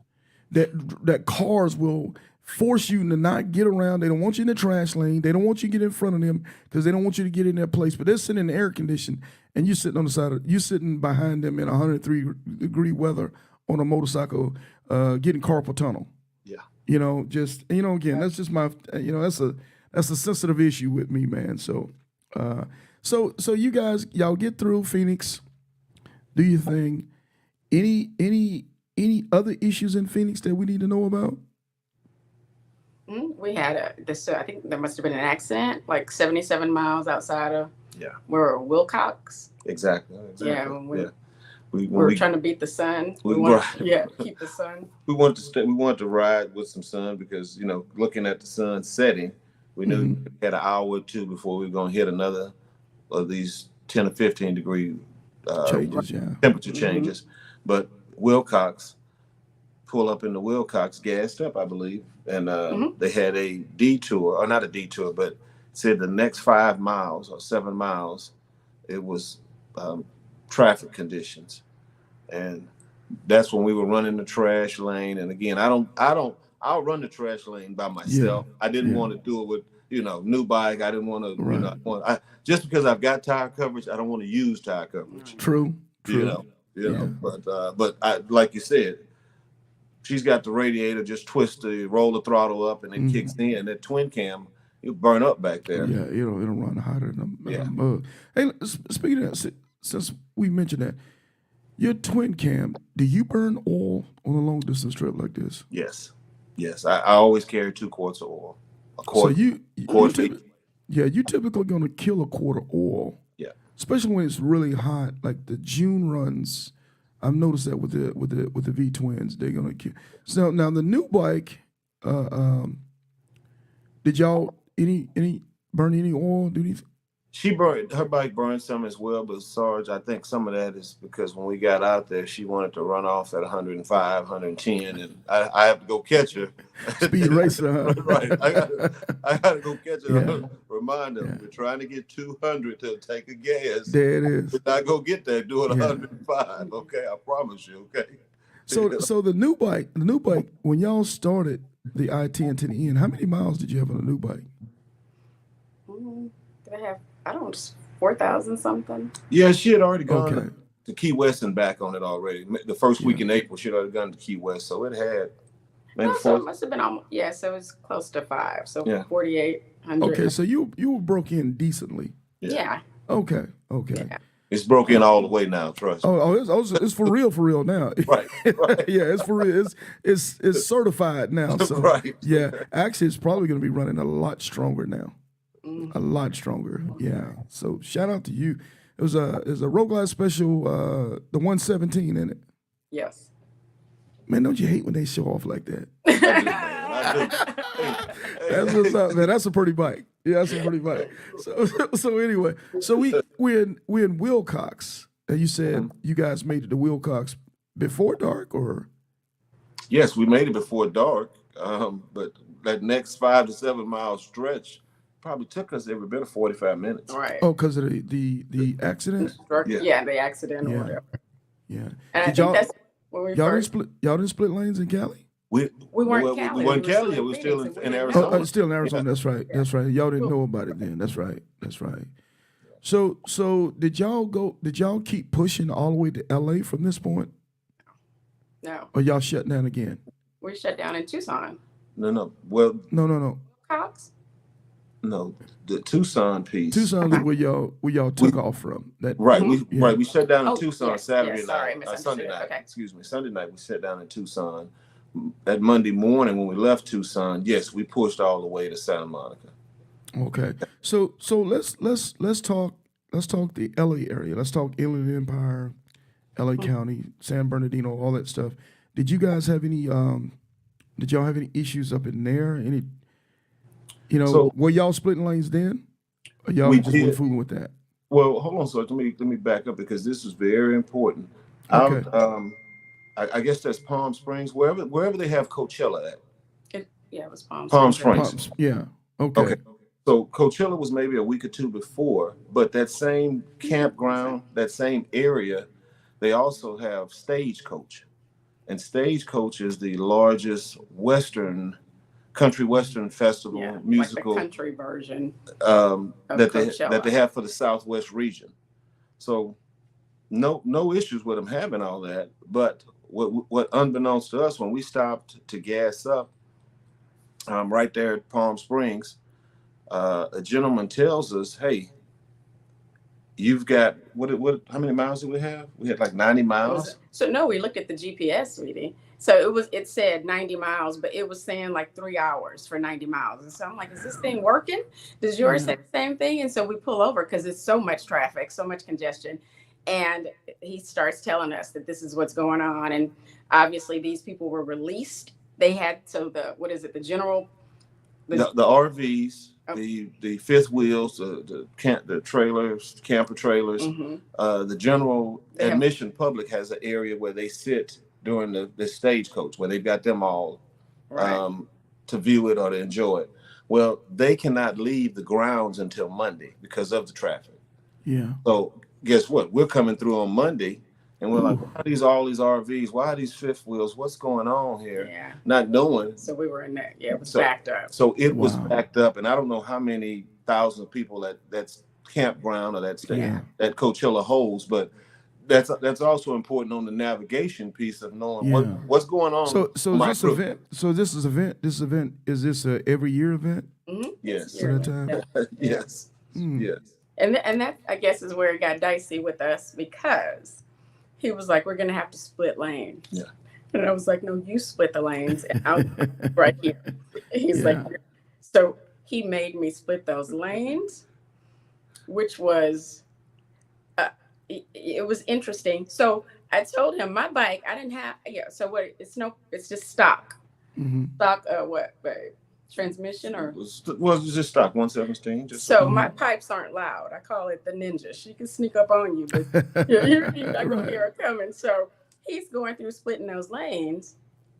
That cars will force you to not get around. They don't want you in the trash lane. They don't want you to get in front of them because they don't want you to get in their place. But they're sitting in the air condition, and you're sitting on the side you sitting behind them in 103-degree weather on a motorcycle, getting carpal tunnel. Yeah. You know, again, that's just my, that's a sensitive issue with me, man. So, so you guys, y'all get through Phoenix, do your thing. Any other issues in Phoenix that we need to know about? We had this. I think there must have been an accident, like 77 miles outside of Yeah. where Wilcox. Exactly. Yeah, when Yeah. We were trying to beat the sun. We want, keep the sun. We wanted to we wanted to ride with some sun because looking at the sun setting, we knew we had an hour or two before we were going to hit another of these 10 or 15 degree changes, temperature changes. But Wilcox, pull up into Wilcox, gassed up, I believe, and they had a detour, or not a detour, but said the next 5 miles or 7 miles, it was traffic conditions, and that's when we were running the trash lane. And again, I'll run the trash lane by myself. I didn't want to do it with new bike. I didn't want to just because I've got tire coverage, I don't want to use tire coverage. True. But I, like you said, she's got the radiator, just roll the throttle up, and it kicks in. That twin cam, you burn up back there. Yeah, it'll run hotter than a mug. Hey, speaking of that, since we mentioned that, your twin cam, do you burn oil on a long distance trip like this? Yes. I always carry 2 quarts of oil. A quart. So you're typically going to kill a quart of oil. Yeah. Especially when it's really hot, like the June runs. I've noticed that with the V twins, they're gonna kill. So now the new bike, did y'all burn any oil? Her bike burned some as well, but Sarge, I think some of that is because when we got out there, she wanted to run off at 105, 110, and I have to go catch her. Speed racer, huh? Right. I got to go catch her. Yeah. Remind her, we're trying to get 200 to take a gas. There it is. If I go get there, do it 105. Okay, I promise you. Okay. So the new bike, when y'all started the I-10 to the end, how many miles did you have on the new bike? Did I have? I don't 4,000 something. Yeah, she had already gone to Key West and back on it already. The first week in April, she had already gone to Key West, so it had maybe so it must have been almost, so it was close to 5, so 4,800. Okay, so you were broke in decently. Yeah. Okay. Yeah. It's broke in all the way now. Trust me. It's for real now. Right. Yeah, it's for real. It's certified now. So right. Yeah, actually, it's probably going to be running a lot stronger now. A lot stronger, yeah. So shout out to you. It was a Road Glide special, the 117 in it. Yes. Man, don't you hate when they show off like that? I do. That's what's up, man. That's a pretty bike. Yeah, that's a pretty bike. So anyway, so we're in Wilcox, and you said you guys made it to Wilcox before dark, or? Yes, we made it before dark, but that next 5 to 7 mile stretch probably took us every bit of 45 minutes. Right. Oh, because of the accident? Yeah, the accident or whatever. Yeah. And I think that's when we y'all didn't split lanes in Cali? We weren't Cali. We weren't Cali. We were still in Arizona. Oh, still in Arizona. That's right. That's right. Y'all didn't know about it then. That's right. So did y'all keep pushing all the way to LA from this point? No. Or y'all shut down again? We shut down in Tucson. No. Well, no. Cox? No, the Tucson piece. Tucson is where y'all took off from. Right. We shut down in Tucson Saturday night. Sunday night. Okay. Excuse me. Sunday night we shut down in Tucson. That Monday morning when we left Tucson, yes, we pushed all the way to Santa Monica. Okay. So let's talk the LA area. Let's talk Inland Empire, LA County, San Bernardino, all that stuff. Did you guys have any did y'all have any issues up in there? Any were y'all splitting lanes then? Or y'all just were fooling with that? Well, hold on, so let me back up because this is very important. Okay. I guess that's Palm Springs, wherever they have Coachella at. It was Palm Springs. Yeah. Okay. So Coachella was maybe a week or two before, but that same campground, that same area, they also have Stagecoach. And Stagecoach is the largest country western festival musical, like the country version that they have for the Southwest region. So no issues with them having all that. But what unbeknownst to us, when we stopped to gas up right there at Palm Springs, a gentleman tells us, "Hey, you've got what? How many miles do we have? We had like 90 miles." So no, we looked at the GPS, sweetie, So it said 90 miles, but it was saying like 3 hours for 90 miles. And so I'm like, is this thing working? Does yours say the same thing? And so we pull over because it's so much traffic, so much congestion. And he starts telling us that this is what's going on. And obviously these people were released. They had, so what is it? The general. The RVs, Oh. the fifth wheels, the trailers, camper trailers, the general admission public has an area where they sit during the stagecoach, where they've got them all to view it or to enjoy it. Well, they cannot leave the grounds until Monday because of the traffic. Yeah. So guess what? We're coming through on Monday, and we're like, why are all these RVs? Why are these fifth wheels? What's going on here? Yeah. Not knowing. So we were in that. Yeah, it was backed up. So it was backed up, and I don't know how many thousands of people that's campground or that Coachella holds, but that's also important on the navigation piece of knowing what's going on. So this event is this a every year event? Mm-hmm. Yes. Yes. Yes. And that, I guess, is where it got dicey with us, because he was like, we're going to have to split lanes. Yeah. And I was like, no, you split the lanes and I'll right here. He's like, so he made me split those lanes, which was, it was interesting. So I told him my bike, I didn't have, so what, it's just stock. Stock, what, babe? Transmission or? It's just stock 117. So my pipes aren't loud. I call it the ninja. She can sneak up on you, but you're not going to hear her coming. So he's going through splitting those lanes,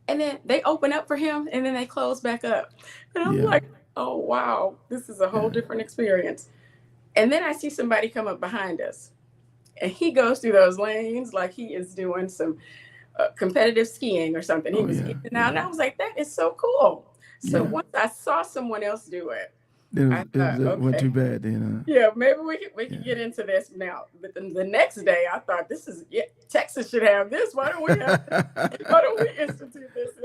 and then they open up for him, and then they close back up. And I'm like, oh, wow, this is a whole different experience. And then I see somebody come up behind us, and he goes through those lanes like he is doing some competitive skiing or something. He was skiing out, and I was like, that is so cool. So once I saw someone else do it, it went too bad then. Yeah, maybe we can get into this now. But the next day, I thought, Texas should have this. Why don't we institute this?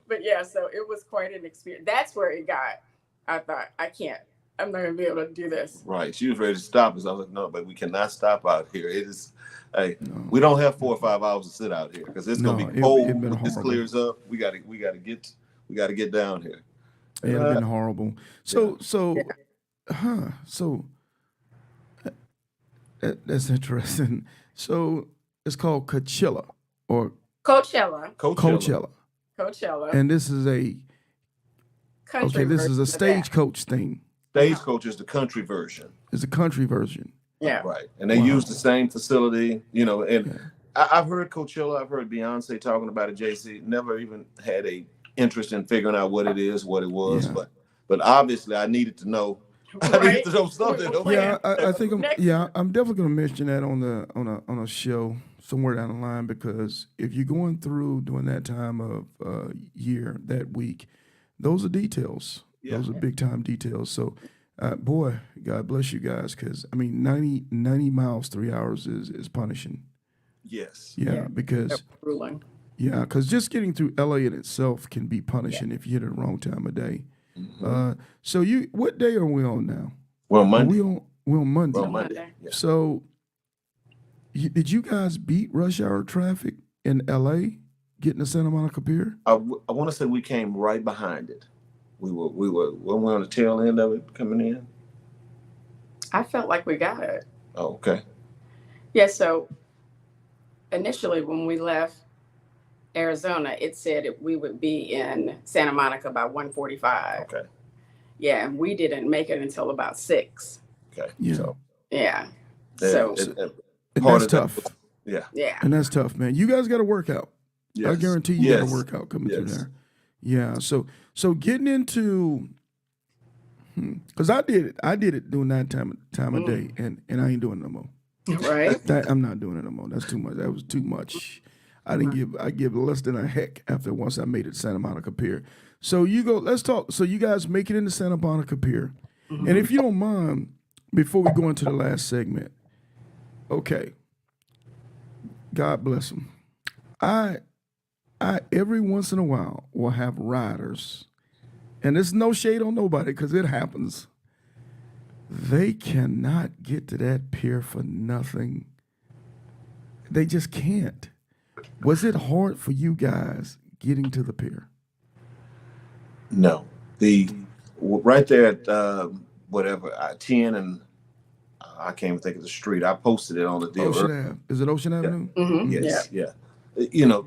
But so it was quite an experience. That's where it got. I thought, I'm not gonna be able to do this. Right. She was ready to stop us. I was like, no, but we cannot stop out here. It is. Hey, we don't have 4 or 5 hours to sit out here because it's gonna be cold. When this clears up, we gotta get down here. It'd have been horrible. That's interesting. So it's called Coachella or Coachella. And this is a country. This is a stagecoach thing. Stagecoach is the country version. It's a country version. Yeah. Right. And they use the same facility, and I've heard Coachella, I've heard Beyonce talking about it, JC, never even had a interest in figuring out what it is, what it was, but obviously I needed to know. I needed to know something. Yeah, I think I'm definitely gonna mention that on a show somewhere down the line, because if you're going through during that time of year, that week, those are details. Yeah. Those are big time details. So boy, God bless you guys, because I mean 90 miles 3 hours is punishing. Yes. Yeah, because because just getting through LA in itself can be punishing if you hit it the wrong time of day. So what day are we on now? Well, Monday. We're on Monday. Well, Monday. Yeah. So did you guys beat rush hour traffic in LA getting to Santa Monica Pier? I want to say we came right behind it. We were on the tail end of it coming in. I felt like we got it. Oh, okay. Yeah. So initially, when we left Arizona, it said we would be in Santa Monica by 1:45. Okay. Yeah, and we didn't make it until about 6. Okay. Yeah. So, that's tough. Yeah. And that's tough, man. You guys got to work out. Yes. I guarantee you got to work out coming through there. Yeah. So getting into, because I did it during that time of day, and I ain't doing it no more. Right. I'm not doing it no more. That's too much. That was too much. I give less than a heck once I made it to Santa Monica Pier. So let's talk. So you guys make it into Santa Monica Pier. And if you don't mind, before we go into the last segment, okay. God bless them. I every once in a while will have riders, and there's no shade on nobody because it happens. They cannot get to that pier for nothing. They just can't. Was it hard for you guys getting to the pier? No, right there at whatever I-10 and I can't even think of the street. I posted it on the deal. Ocean Ave. Is it Ocean Avenue? Mm-hmm. Yes, yeah.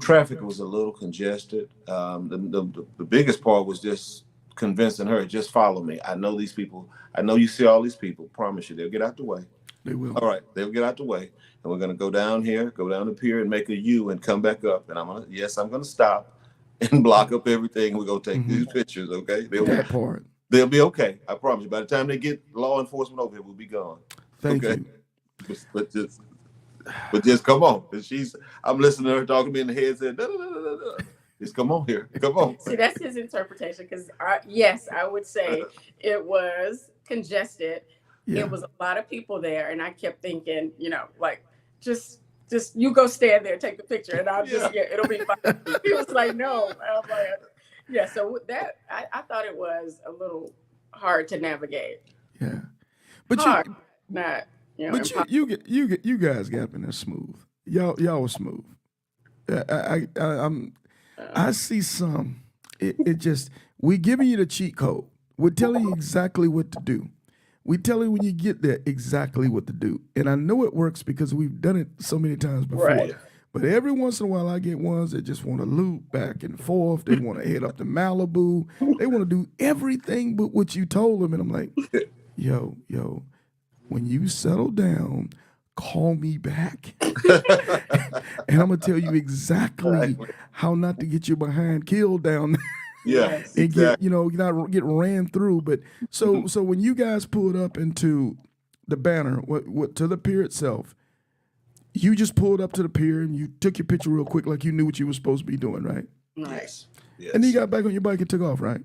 Traffic was a little congested. The biggest part was just convincing her, just follow me. I know these people. I know you see all these people. Promise you, they'll get out the way. They will. All right, they'll get out the way, and we're gonna go down here, go down the pier, and make a U, and come back up. And I'm gonna stop and block up everything. We're gonna take these pictures. Okay, That part. They'll be okay. I promise you. By the time they get law enforcement over here, we'll be gone. Thank you. But just come on. I'm listening to her talking to me in the head saying, just come on here. Come on. See, that's his interpretation. Because yes, I would say it was congested. Yeah. It was a lot of people there, and I kept thinking, like just you go stand there, take the picture, and I'll it'll be fine. He was like, no. I'm like, yeah. So that I thought it was a little hard to navigate. Yeah, but hard, not. But you guys got in there smooth. Y'all were smooth. I see some. It just we giving you the cheat code. We're telling you exactly what to do. We tell you when you get there exactly what to do. And I know it works because we've done it so many times before. Right. But every once in a while I get ones that just want to loop back and forth. They want to head up to Malibu. They want to do everything but what you told them. And I'm like, yo. When you settle down, call me back. And I'm going to tell you exactly how not to get your behind killed down there. Yeah. And get ran through. But so when you guys pulled up into the banner, what to the pier itself, you just pulled up to the pier and you took your picture real quick like you knew what you were supposed to be doing, right? Yes. And then you got back on your bike and took off, right?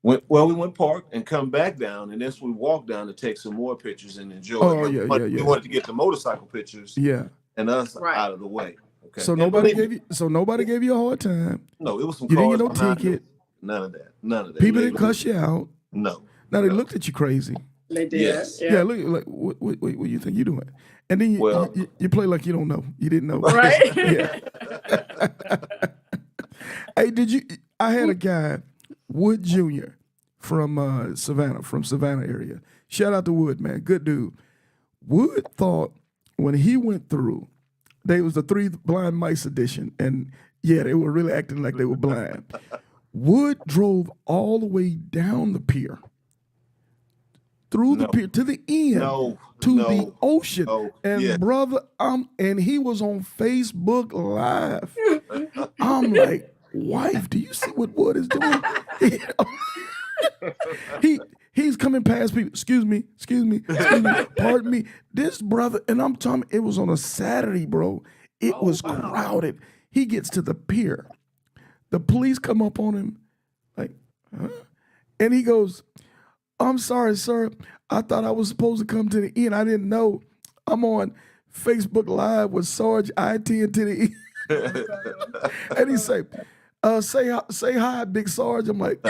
We went park and come back down, and then we walked down to take some more pictures and enjoy. Yeah. We wanted to get the motorcycle pictures. Yeah. And us out of the way. Okay. So nobody gave you a hard time. No, it was some. You cars didn't get no ticket. None of that. People didn't cuss you out. No. Now they looked at you crazy. They did. Yes. Yeah. Look, like what you think you doing? And then you play like you don't know. You didn't know. Right. Yeah. Hey, I had a guy, Wood Jr. from Savannah area. Shout out to Wood, man. Good dude. Wood thought when he went through, they was the 3 Blind Mice edition, and yeah, they were really acting like they were blind. Wood drove all the way down the pier, through the pier to the end, to the ocean. And brother, and he was on Facebook Live. I'm like, wife, do you see what Wood is doing? He's coming past people. Excuse me. Pardon me. This brother, and I'm telling you, it was on a Saturday, bro. It was crowded. He gets to the pier. The police come up on him, like, huh? And he goes, I'm sorry, sir. I thought I was supposed to come to the end. I didn't know. I'm on Facebook Live with Sarge I-10 to the end. And he say hi, Big Sarge. I'm like,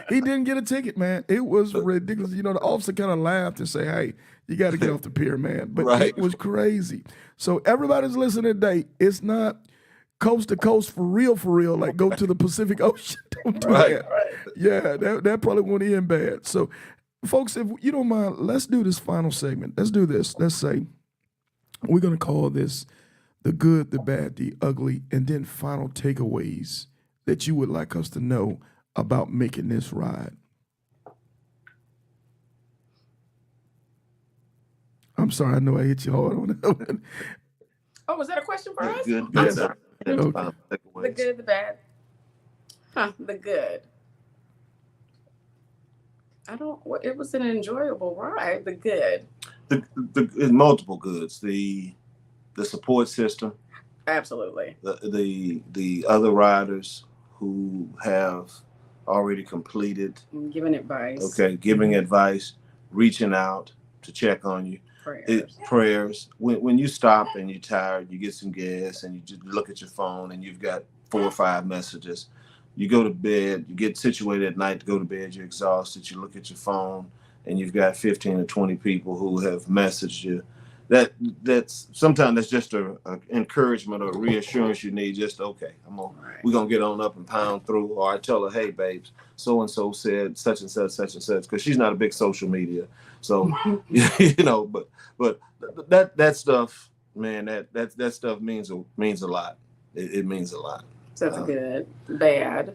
he didn't get a ticket, man. It was ridiculous. The officer kind of laughed and say, hey, you got to get off the pier, man. But it was crazy. So everybody's listening today. It's not coast to coast for real, like go to the Pacific Ocean. Don't do that. Right. Yeah, that probably won't end bad. So, folks, if you don't mind, let's do this final segment. Let's do this. Let's say we're going to call this the good, the bad, the ugly, and then final takeaways that you would like us to know about making this ride. I'm sorry, I know I hit you hard on that one. Oh, was that a question for us? Good. I'm sorry. Okay. The good, the bad. The good. It was an enjoyable ride. The good. The multiple goods. The support system. Absolutely. The other riders who have already completed. Giving advice. Okay, giving advice, reaching out to check on you. Prayers. When you stop and you're tired, you get some gas and you just look at your phone and you've got 4 or 5 messages. You go to bed, you get situated at night to go to bed, you're exhausted, you look at your phone and you've got 15 or 20 people who have messaged you that's sometimes that's just a encouragement or reassurance you need. Just okay, we're gonna get on up and pound through. Or I tell her, hey babes, so and so said such and such, because she's not a big social media. So but that stuff, man, that stuff means a lot. It means a lot. So that's good. Bad.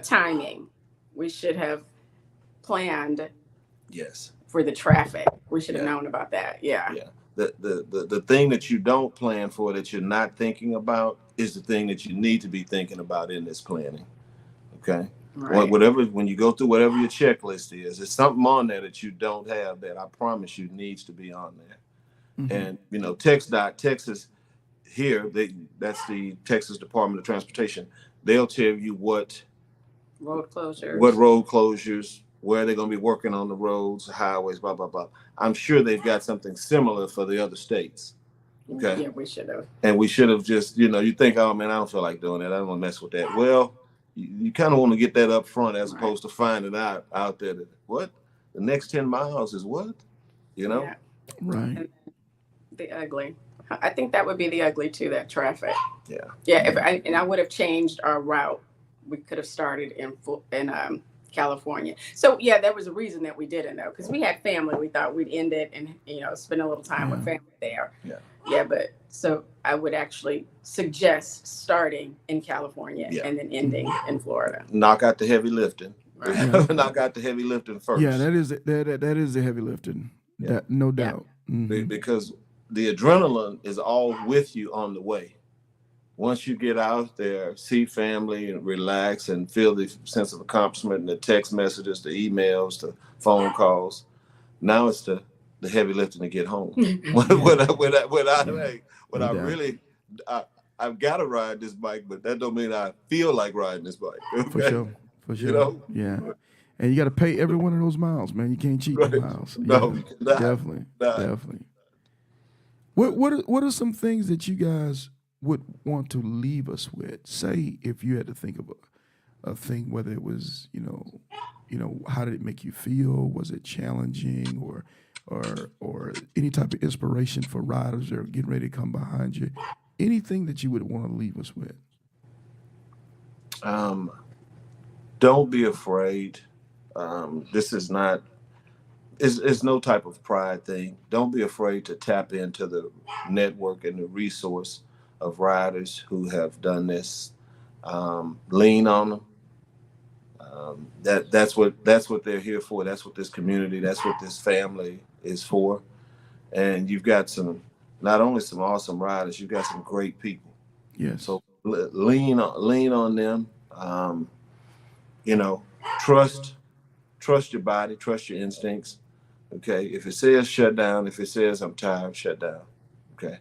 Timing. We should have planned. Yes. For the traffic, we should have known about that. Yeah. The thing that you don't plan for, that you're not thinking about, is the thing that you need to be thinking about in this planning. Okay. Right. When you go through whatever your checklist is, there's something on there that you don't have that I promise you needs to be on there. Mm-hmm. And Texas here, that's the Texas Department of Transportation. They'll tell you what road closures, where they're going to be working on the roads, highways, blah, blah, blah. I'm sure they've got something similar for the other states. Okay. Yeah, we should have. And we should have just, you think, oh man, I don't feel like doing that. I don't want to mess with that. Well, you kind of want to get that up front as opposed to finding out there that what the next 10 miles is what, Yeah. Right. And the ugly. I think that would be the ugly too, that traffic. Yeah. Yeah. I would have changed our route. We could have started in California. So yeah, there was a reason that we didn't know, because we had family. We thought we'd end it and spend a little time with family there. Yeah, but so I would actually suggest starting in California and then ending in Florida. Knock out the heavy lifting. Right. Knock out the heavy lifting first. Yeah, that is the heavy lifting. Yeah. No doubt. Yeah. Mm-hmm. Because the adrenaline is all with you on the way. Once you get out there, see family and relax and feel the sense of accomplishment and the text messages, the emails, the phone calls, now it's the heavy lifting to get home. I've got to ride this bike, but that don't mean I feel like riding this bike. Okay? For sure. Yeah. And you got to pay every one of those miles, man. You can't cheat the miles. No, yeah, definitely. What are some things that you guys would want to leave us with? Say, if you had to think of a thing, whether it was, how did it make you feel? Was it challenging or any type of inspiration for riders that are getting ready to come behind you? Anything that you would want to leave us with? Don't be afraid. This is not, it's no type of pride thing. Don't be afraid to tap into the network and the resource of riders who have done this. Lean on them. That's what they're here for. That's what this community, that's what this family is for. And you've got not only some awesome riders, you've got some great people. Yes. So lean on them. Trust your body, trust your instincts. Okay. If it says shut down, if it says I'm tired, shut down. Okay.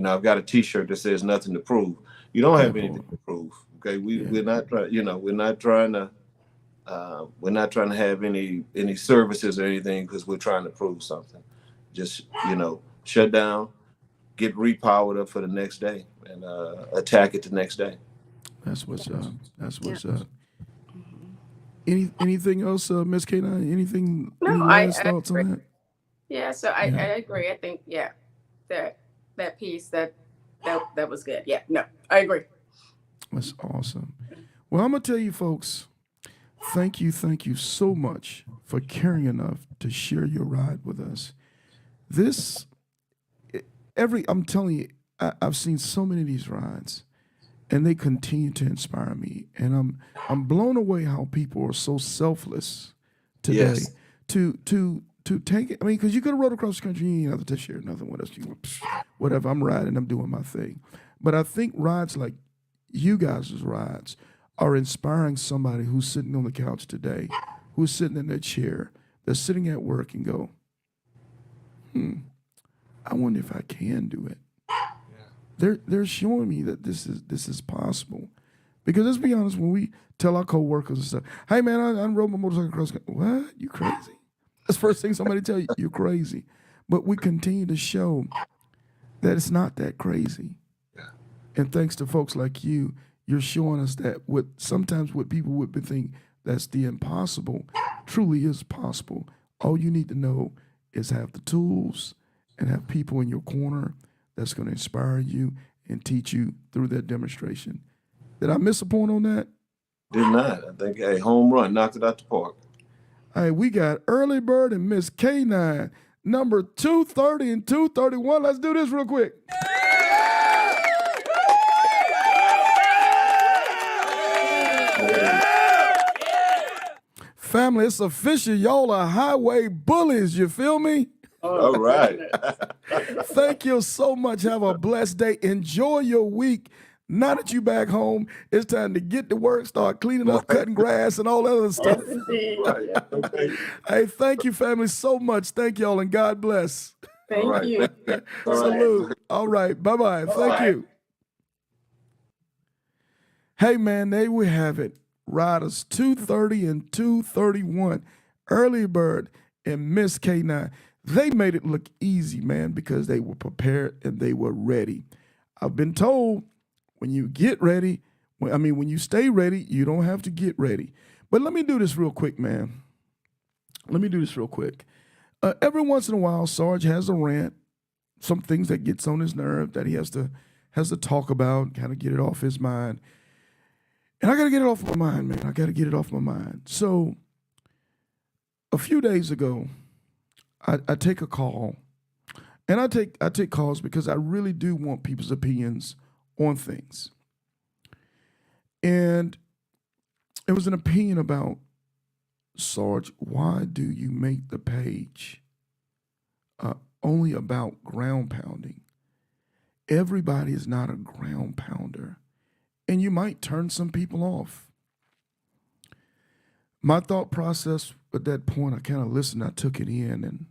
I've got a T-shirt that says nothing to prove. You don't have anything to prove. Okay. We're not trying to have any services or anything because we're trying to prove something. Just, shut down, get repowered up for the next day, and attack it the next day. That's what's up. Anything else, Ms. K9? Anything? No, any last thoughts on that? Yeah, so I agree. I think that piece that was good. Yeah, no, I agree. That's awesome. Well, I'm gonna tell you folks, thank you so much for caring enough to share your ride with us. I'm telling you, I've seen so many of these rides, and they continue to inspire me. And I'm blown away how people are so selfless today to take it. I mean, because you could have rode across the country, you ain't have to share nothing with us. Whatever, I'm riding, I'm doing my thing. But I think rides like you guys' rides are inspiring somebody who's sitting on the couch today, who's sitting in their chair, they're sitting at work and go, I wonder if I can do it. They're showing me that this is possible. Because let's be honest, when we tell our coworkers and stuff, hey man, I rode my motorcycle across the country. What? You crazy? That's the first thing somebody tell you, you're crazy. But we continue to show that it's not that crazy. Yeah. And thanks to folks like you, you're showing us that sometimes what people would think that's the impossible truly is possible. All you need to know is have the tools and have people in your corner that's going to inspire you and teach you through that demonstration. Did I miss a point on that? Did not. I think a home run, knocked it out the park. Hey, we got Early Bird and Miss K9, number 230 and 231. Let's do this real quick. Family, it's official. Y'all are highway bullies. You feel me? All right. Thank you so much. Have a blessed day. Enjoy your week. Now that you back home, it's time to get to work, start cleaning up, cutting grass, and all that other stuff. Right. Okay. Hey, thank you, family, so much. Thank y'all, and God bless. Thank you. All right. Salute. All right. Bye-bye. Thank you. Hey, man, there we have it. Riders 230 and 231. Early Bird and Miss K9. They made it look easy, man, because they were prepared and they were ready. I've been told when you get ready, when you stay ready, you don't have to get ready. But let me do this real quick, man. Every once in a while, Sarge has a rant, some things that gets on his nerve that he has to talk about, kind of get it off his mind. And I got to get it off my mind, man. I got to get it off my mind. So a few days ago, I take a call, and I take calls because I really do want people's opinions on things. And it was an opinion about, Sarge, why do you make the page only about ground pounding? Everybody is not a ground pounder, and you might turn some people off. My thought process at that point, I kind of listened, I took it in, and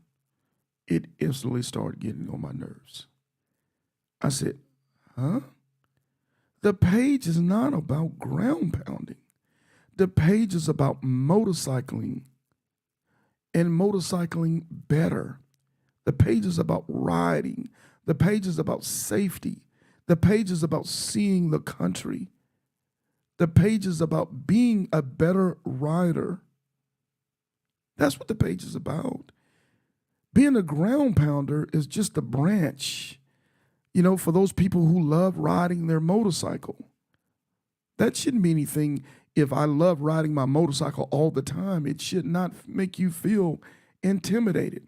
it instantly started getting on my nerves. I said, huh? The page is not about ground pounding. The page is about motorcycling and motorcycling better. The page is about riding. The page is about safety. The page is about seeing the country. The page is about being a better rider. That's what the page is about. Being a ground pounder is just a branch, for those people who love riding their motorcycle. That shouldn't be anything. If I love riding my motorcycle all the time, it should not make you feel intimidated.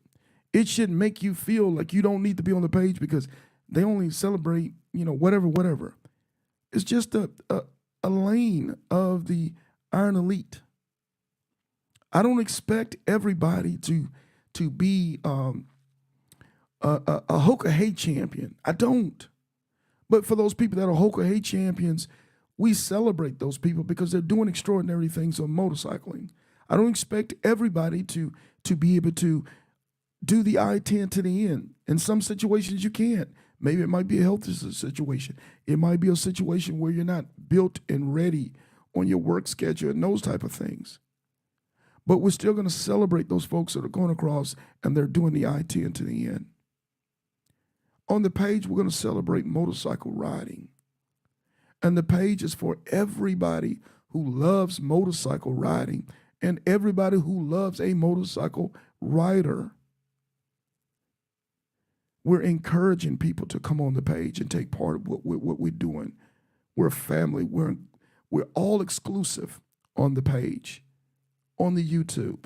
It should make you feel like you don't need to be on the page because they only celebrate, whatever. It's just a lane of the Iron Elite. I don't expect everybody to be a Hoka Hay champion. I don't. But for those people that are Hoka Hay champions, we celebrate those people because they're doing extraordinary things on motorcycling. I don't expect everybody to be able to do the I-10 to the end. In some situations, you can't. Maybe it might be a health situation. It might be a situation where you're not built and ready on your work schedule and those type of things. But we're still going to celebrate those folks that are going across and they're doing the I-10 to the end. On the page, we're going to celebrate motorcycle riding. And the page is for everybody who loves motorcycle riding and everybody who loves a motorcycle rider. We're encouraging people to come on the page and take part of what we're doing. We're a family. We're all exclusive on the page, on the YouTube.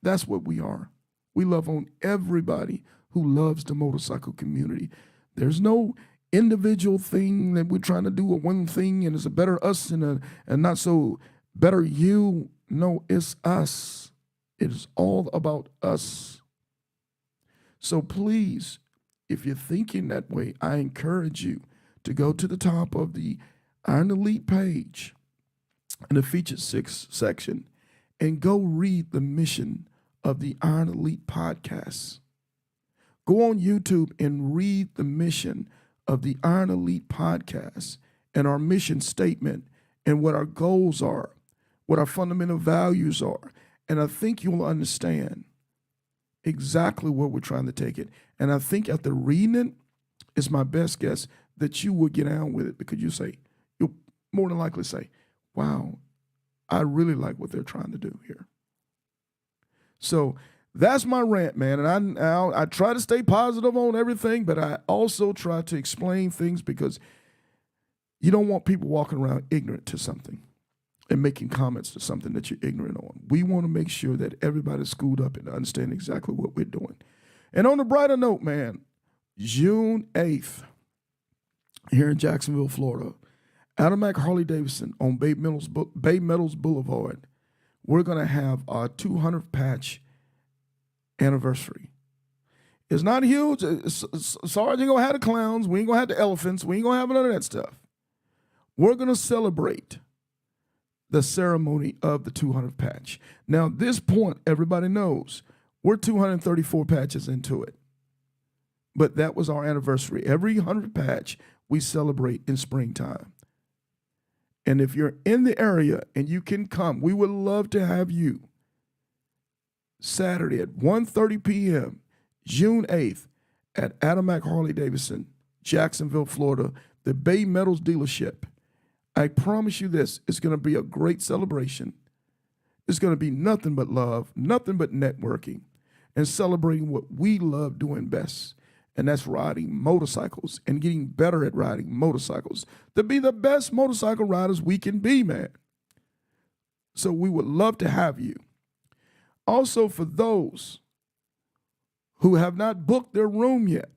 That's what we are. We love on everybody who loves the motorcycle community. There's no individual thing that we're trying to do a one thing and it's a better us and not so better you. No, it's us. It is all about us. So please, if you're thinking that way, I encourage you to go to the top of the Iron Elite page in the featured section and go read the mission of the Iron Elite podcast. Go on YouTube and read the mission of the Iron Elite podcast and our mission statement and what our goals are, what our fundamental values are. And I think you'll understand exactly where we're trying to take it. And I think after reading it, it's my best guess that you will get on with it because you'll more than likely say, wow, I really like what they're trying to do here. So That's my rant, man. And I try to stay positive on everything, but I also try to explain things because you don't want people walking around ignorant to something and making comments to something that you're ignorant on. We want to make sure that everybody's schooled up and understand exactly what we're doing. And on a brighter note, man, June 8th, here in Jacksonville, Florida, Adamak Harley Davidson on Bay Meadows Boulevard, we're going to have our 200th patch anniversary. It's not huge. Sarge ain't going to have the clowns. We ain't going to have the elephants. We ain't going to have none of that stuff. We're going to celebrate the ceremony of the 200th patch. Now, at this point, everybody knows we're 234 patches into it. But that was our anniversary. Every 100th patch, we celebrate in springtime. And if you're in the area and you can come, we would love to have you Saturday at 1:30 p.m., June 8th, at Adamak Harley Davidson, Jacksonville, Florida, the Bay Metals dealership. I promise you this, it's going to be a great celebration. It's going to be nothing but love, nothing but networking, and celebrating what we love doing best. And that's riding motorcycles and getting better at riding motorcycles to be the best motorcycle riders we can be, man. So we would love to have you. Also, for those who have not booked their room yet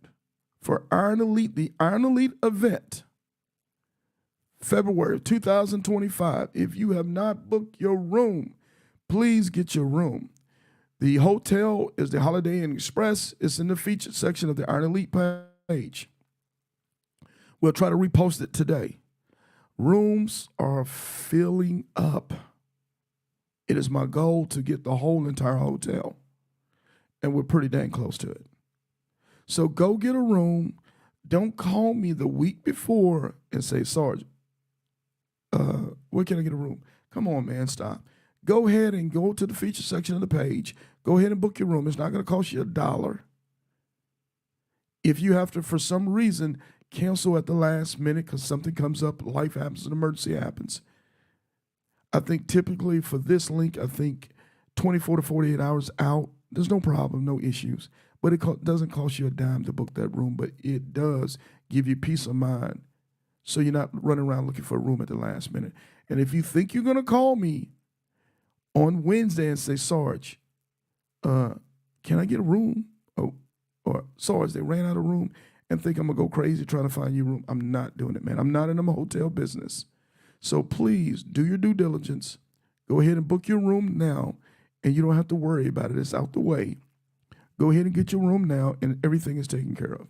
for Iron Elite, the Iron Elite event, February of 2025, if you have not booked your room, please get your room. The hotel is the Holiday Inn Express. It's in the featured section of the Iron Elite page. We'll try to repost it today. Rooms are filling up. It is my goal to get the whole entire hotel, and we're pretty dang close to it. So go get a room. Don't call me the week before and say, Sarge, where can I get a room? Come on, man, stop. Go ahead and go to the feature section of the page. Go ahead and book your room. It's not going to cost you $1. If you have to, for some reason, cancel at the last minute because something comes up, life happens, an emergency happens, I think typically for this link, 24 to 48 hours out, there's no problem, no issues. But it doesn't cost you a dime to book that room, but it does give you peace of mind so you're not running around looking for a room at the last minute. And if you think you're going to call me on Wednesday and say, Sarge, can I get a room? Oh, or Sarge, they ran out of room, and think I'm going to go crazy trying to find you a room. I'm not doing it, man. I'm not in the hotel business. So please do your due diligence. Go ahead and book your room now, and you don't have to worry about it. It's out the way. Go ahead and get your room now, and everything is taken care of.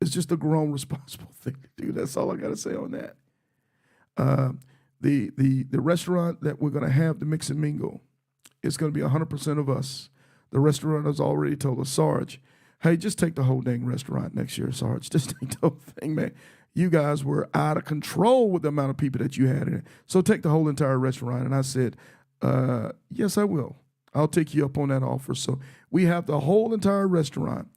It's just a grown, responsible thing to do. That's all I got to say on that. The restaurant that we're going to have, the Mix and Mingle, it's going to be 100% of us. The restaurant has already told us, Sarge, hey, just take the whole dang restaurant next year, Sarge. Just take the whole thing, man. You guys were out of control with the amount of people that you had in it. So take the whole entire restaurant. And I said, yes, I will. I'll take you up on that offer. So we have the whole entire restaurant,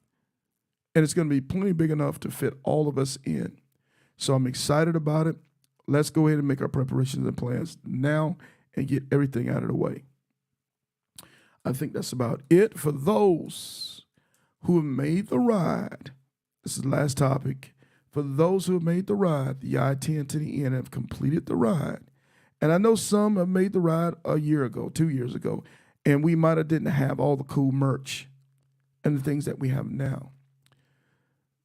and it's going to be plenty big enough to fit all of us in. So I'm excited about it. Let's go ahead and make our preparations and plans now and get everything out of the way. I think that's about it for those who have made the ride. This is the last topic. For those who have made the ride, the I-10 to the end have completed the ride. And I know some have made the ride a year ago, 2 years ago, and we might have didn't have all the cool merch and the things that we have now.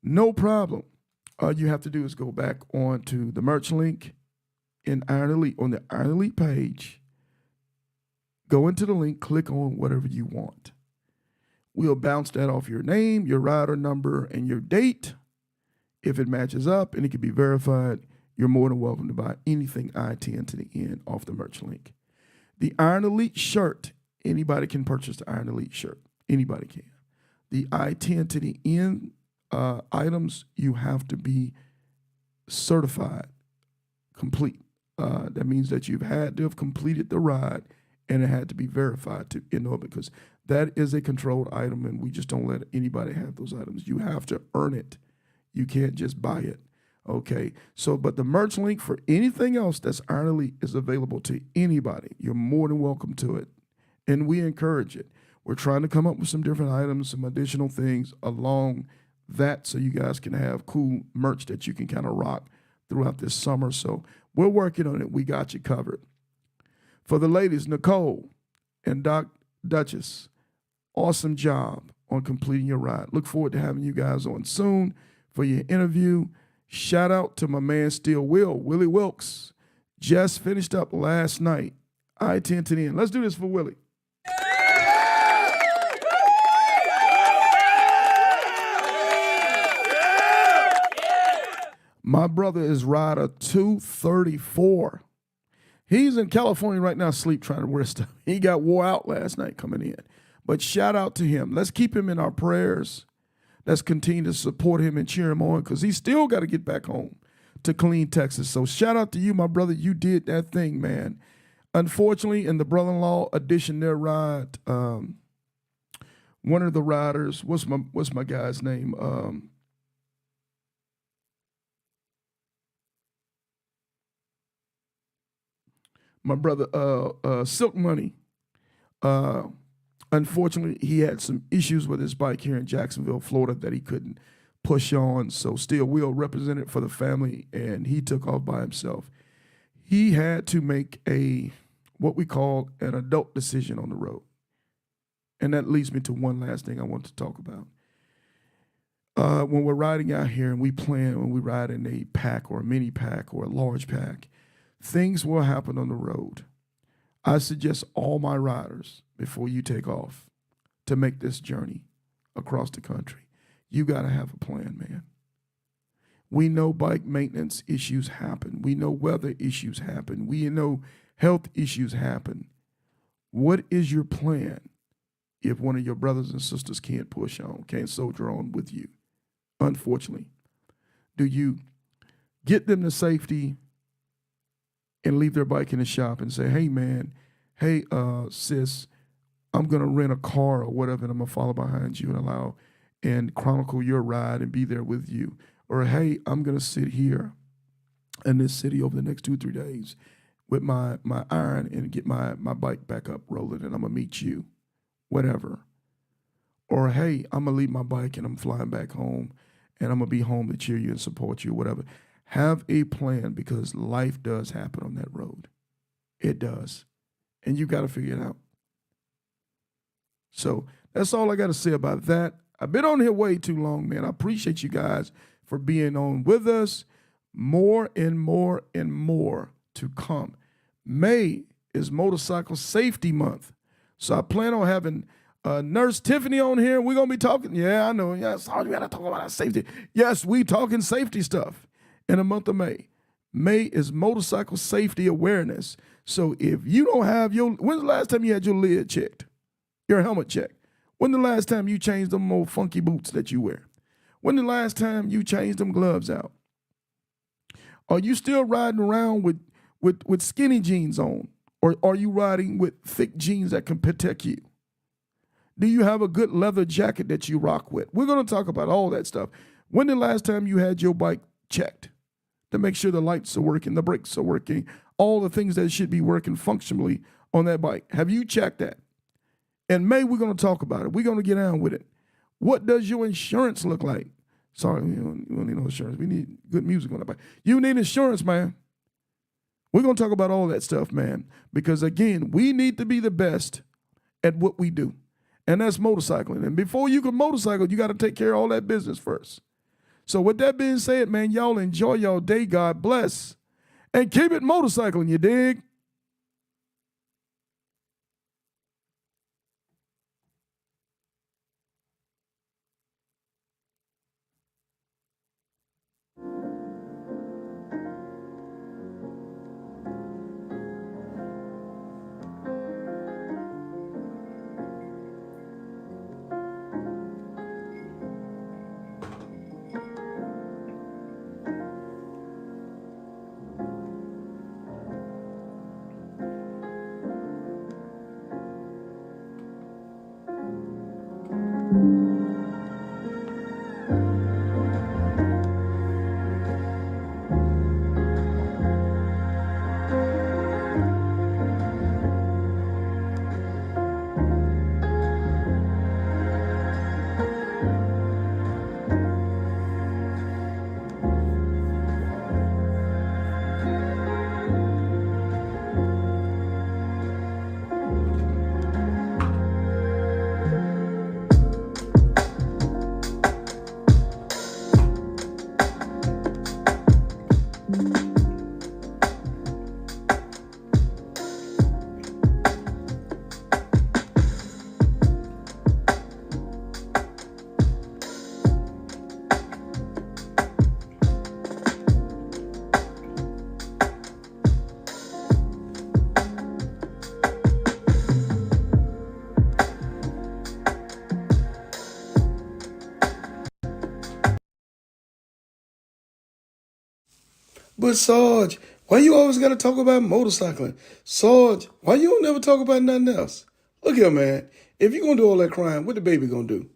No problem. All you have to do is go back onto the merch link in Iron Elite, on the Iron Elite page. Go into the link, click on whatever you want. We'll bounce that off your name, your rider number, and your date. If it matches up and it can be verified, you're more than welcome to buy anything I-10 to the end off the merch link. The Iron Elite shirt, anybody can purchase the Iron Elite shirt. Anybody can. The I-10 to the end items, you have to be certified, complete. That means that you've had to have completed the ride, and it had to be verified to because that is a controlled item, and we just don't let anybody have those items. You have to earn it. You can't just buy it. Okay. So, but the merch link for anything else that's Iron Elite is available to anybody. You're more than welcome to it. And we encourage it. We're trying to come up with some different items, some additional things along that so you guys can have cool merch that you can kind of rock throughout this summer. So we're working on it. We got you covered. For the ladies, Nicole and Duchess, awesome job on completing your ride. Look forward to having you guys on soon for your interview. Shout out to my man Still Willie Wilkes. Just finished up last night. I-10 to the end. Let's do this for Willie. My brother is rider 234. He's in California right now, asleep, trying to wear stuff. He got wore out last night coming in. But shout out to him. Let's keep him in our prayers. Let's continue to support him and cheer him on because he's still got to get back home to clean Texas. So shout out to you, my brother. You did that thing, man. Unfortunately, in the brother-in-law edition, their ride, one of the riders, what's my guy's name? My brother, Silk Money. Unfortunately, he had some issues with his bike here in Jacksonville, Florida, that he couldn't push on. So Still Will represented for the family, and he took off by himself. He had to make what we call an adult decision on the road. And that leads me to one last thing I want to talk about. When we're riding out here and when we ride in a pack or a mini pack or a large pack, things will happen on the road. I suggest all my riders, before you take off to make this journey across the country, you got to have a plan, man. We know bike maintenance issues happen. We know weather issues happen. We know health issues happen. What is your plan if one of your brothers and sisters can't push on, can't soldier on with you? Unfortunately, do you get them to safety and leave their bike in the shop and say, hey, man, hey, sis, I'm going to rent a car or whatever, and I'm going to follow behind you and chronicle your ride and be there with you. Or, hey, I'm going to sit here in this city over the next 2 or 3 days with my iron and get my bike back up rolling, and I'm going to meet you, whatever. Or, hey, I'm going to leave my bike and I'm flying back home, and I'm going to be home to cheer you and support you, whatever. Have a plan, because life does happen on that road. It does. And you got to figure it out. So that's all I got to say about that. I've been on here way too long, man. I appreciate you guys for being on with us. More and more and more to come. May is Motorcycle Safety Month. So I plan on having Nurse Tiffany on here. We're going to be talking. Yeah, I know. Yes, we got to talk about our safety. Yes, we talking safety stuff in the month of May. May is Motorcycle Safety Awareness. So if you don't have when's the last time you had your lid checked? Your helmet checked? When's the last time you changed them old funky boots that you wear? When the last time you changed them gloves out? Are you still riding around with skinny jeans on? Or are you riding with thick jeans that can protect you? Do you have a good leather jacket that you rock with? We're going to talk about all that stuff. When the last time you had your bike checked to make sure the lights are working, the brakes are working, all the things that should be working functionally on that bike? Have you checked that? In May, we're going to talk about it. We're going to get down with it. What does your insurance look like? Sorry, we don't need no insurance. We need good music on that bike. You need insurance, man. We're going to talk about all that stuff, man, because, again, we need to be the best at what we do, and that's motorcycling. And before you can motorcycle, you got to take care of all that business first. So with that being said, man, y'all enjoy y'all day. God bless. And keep it motorcycling, you dig? But Sarge, why you always got to talk about motorcycling? Sarge, why you don't never talk about nothing else? Look here, man. If you going to do all that crying, what the baby going to do?